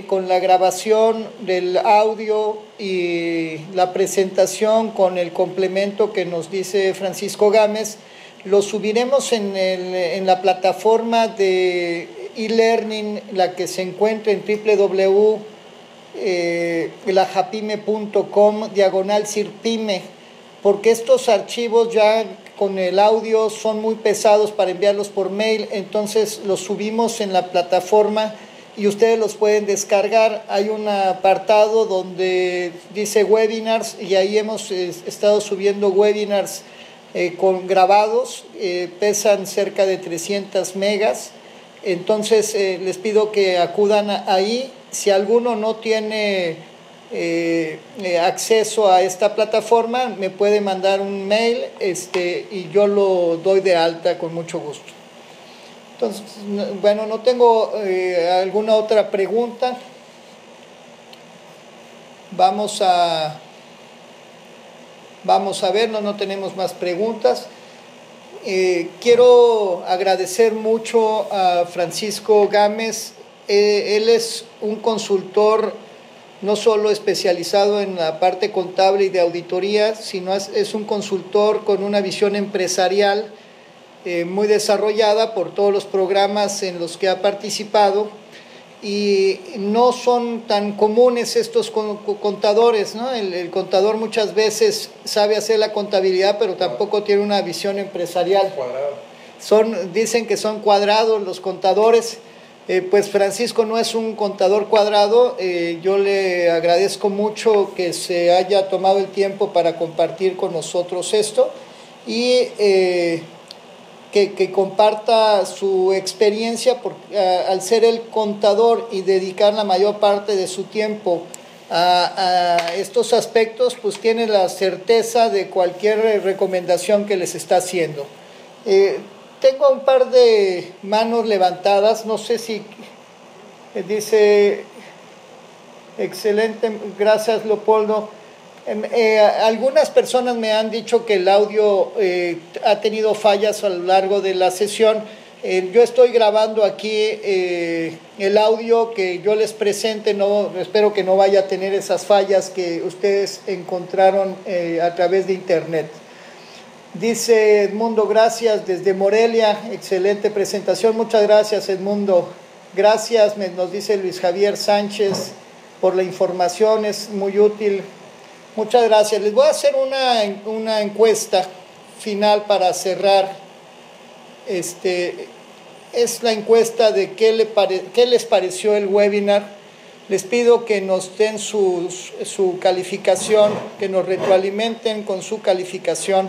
con la grabación del audio y la presentación con el complemento que nos dice Francisco Gámez, lo subiremos en la plataforma de e-learning, la que se encuentra en www.lajapime.com/cirpime, porque estos archivos ya con el audio son muy pesados para enviarlos por mail, entonces los subimos en la plataforma y ustedes los pueden descargar. Hay un apartado donde dice webinars y ahí hemos estado subiendo webinars con grabados, pesan cerca de 300 megas, entonces les pido que acudan ahí. Si alguno no tiene acceso a esta plataforma, me puede mandar un mail y yo lo doy de alta con mucho gusto. Entonces, bueno, no tengo alguna otra pregunta. Vamos a ver, no tenemos más preguntas. Quiero agradecer mucho a Francisco Gámez. Él es un consultor no solo especializado en la parte contable y de auditoría, sino es un consultor con una visión empresarial muy desarrollada por todos los programas en los que ha participado, y no son tan comunes estos contadores, ¿no? El contador muchas veces sabe hacer la contabilidad, pero tampoco tiene una visión empresarial. Dicen que son cuadrados los contadores. Pues Francisco no es un contador cuadrado. Yo le agradezco mucho que se haya tomado el tiempo para compartir con nosotros esto y que comparta su experiencia, porque al ser el contador y dedicar la mayor parte de su tiempo a estos aspectos, pues tiene la certeza de cualquier recomendación que les está haciendo. Tengo un par de manos levantadas, no sé si dice, excelente, gracias Leopoldo. Algunas personas me han dicho que el audio ha tenido fallas a lo largo de la sesión. Yo estoy grabando aquí el audio que yo les presente, espero que no vaya a tener esas fallas que ustedes encontraron a través de internet. Dice Edmundo, gracias desde Morelia, excelente presentación, muchas gracias Edmundo. Gracias, nos dice Luis Javier Sánchez, por la información, es muy útil. Muchas gracias. Les voy a hacer una encuesta final para cerrar. Es la encuesta de qué les pareció el webinar. Les pido que nos den su calificación, que nos retroalimenten con su calificación.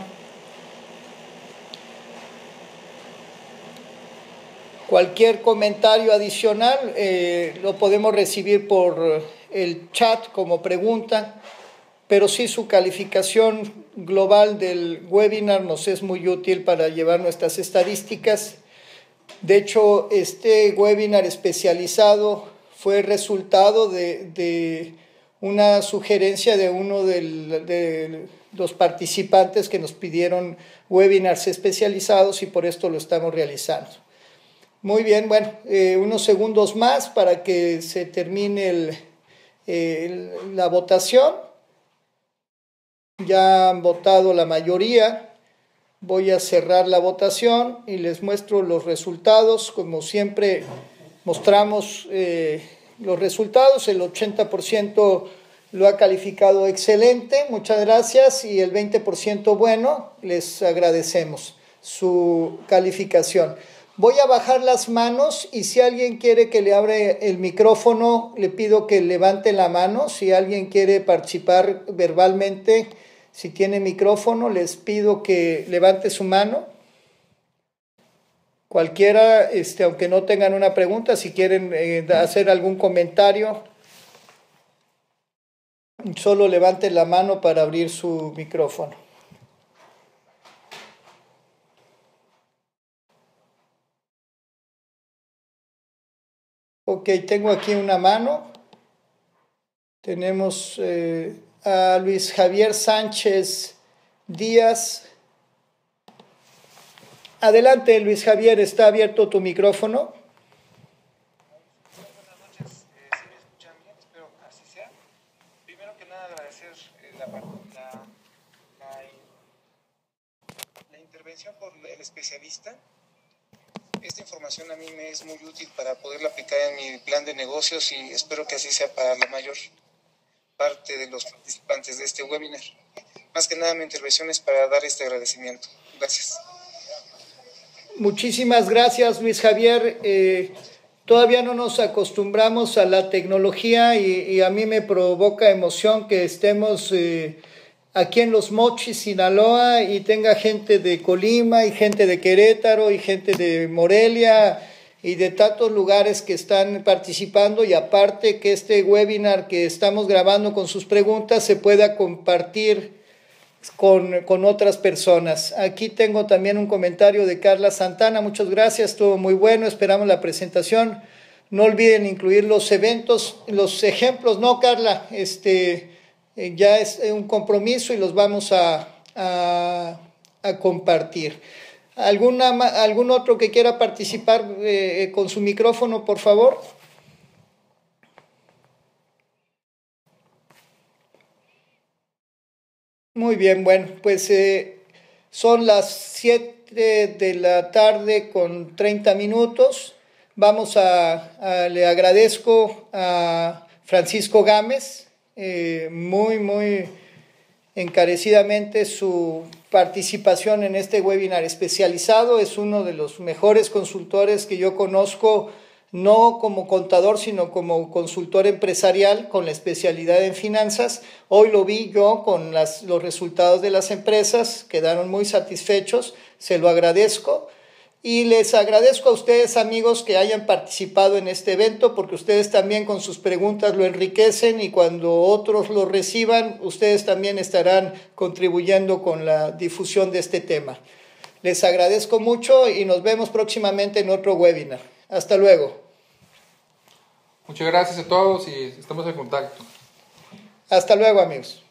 Cualquier comentario adicional lo podemos recibir por el chat como pregunta, pero sí su calificación global del webinar nos es muy útil para llevar nuestras estadísticas. De hecho, este webinar especializado fue resultado de una sugerencia de uno de los participantes que nos pidieron webinars especializados y por esto lo estamos realizando. Muy bien, bueno, unos segundos más para que se termine la votación. Ya han votado la mayoría. Voy a cerrar la votación y les muestro los resultados. Como siempre mostramos los resultados, el 80% lo ha calificado excelente, muchas gracias, y el 20% bueno, les agradecemos su calificación. Voy a bajar las manos y si alguien quiere que le abra el micrófono, le pido que levante la mano. Si alguien quiere participar verbalmente, si tiene micrófono, les pido que levante su mano. Cualquiera, aunque no tengan una pregunta, si quieren hacer algún comentario, solo levanten la mano para abrir su micrófono. Ok, tengo aquí una mano. Tenemos a Luis Javier Sánchez Díaz. Adelante, Luis Javier, está abierto tu micrófono. Buenas noches, si me escuchan bien, espero que así sea. Primero que nada agradecer la intervención por el especialista. Esta información a mí me es muy útil para poderla aplicar en mi plan de negocios y espero que así sea para la mayor parte de los participantes de este webinar. Más que nada mi intervención es para dar este agradecimiento. Gracias. Muchísimas gracias, Luis Javier. Todavía no nos acostumbramos a la tecnología y a mí me provoca emoción que estemos aquí en Los Mochis, Sinaloa, y tenga gente de Colima y gente de Querétaro y gente de Morelia y de tantos lugares que están participando, y aparte que este webinar que estamos grabando con sus preguntas se pueda compartir con otras personas. Aquí tengo también un comentario de Carla Santana. Muchas gracias, estuvo muy bueno, esperamos la presentación. No olviden incluir los eventos, los ejemplos, ¿no, Carla? Ya es un compromiso y los vamos a compartir. ¿Algún otro que quiera participar con su micrófono, por favor? Muy bien, bueno, pues son las 7 de la tarde con 30 minutos. Le agradezco a Francisco Gámez muy encarecidamente su participación en este webinar especializado. Es uno de los mejores consultores que yo conozco, no como contador, sino como consultor empresarial con la especialidad en finanzas. Hoy lo vi yo con los resultados de las empresas, quedaron muy satisfechos, se lo agradezco. Y les agradezco a ustedes, amigos, que hayan participado en este evento, porque ustedes también con sus preguntas lo enriquecen y cuando otros lo reciban, ustedes también estarán contribuyendo con la difusión de este tema. Les agradezco mucho y nos vemos próximamente en otro webinar. Hasta luego. Muchas gracias a todos y estamos en contacto. Hasta luego, amigos.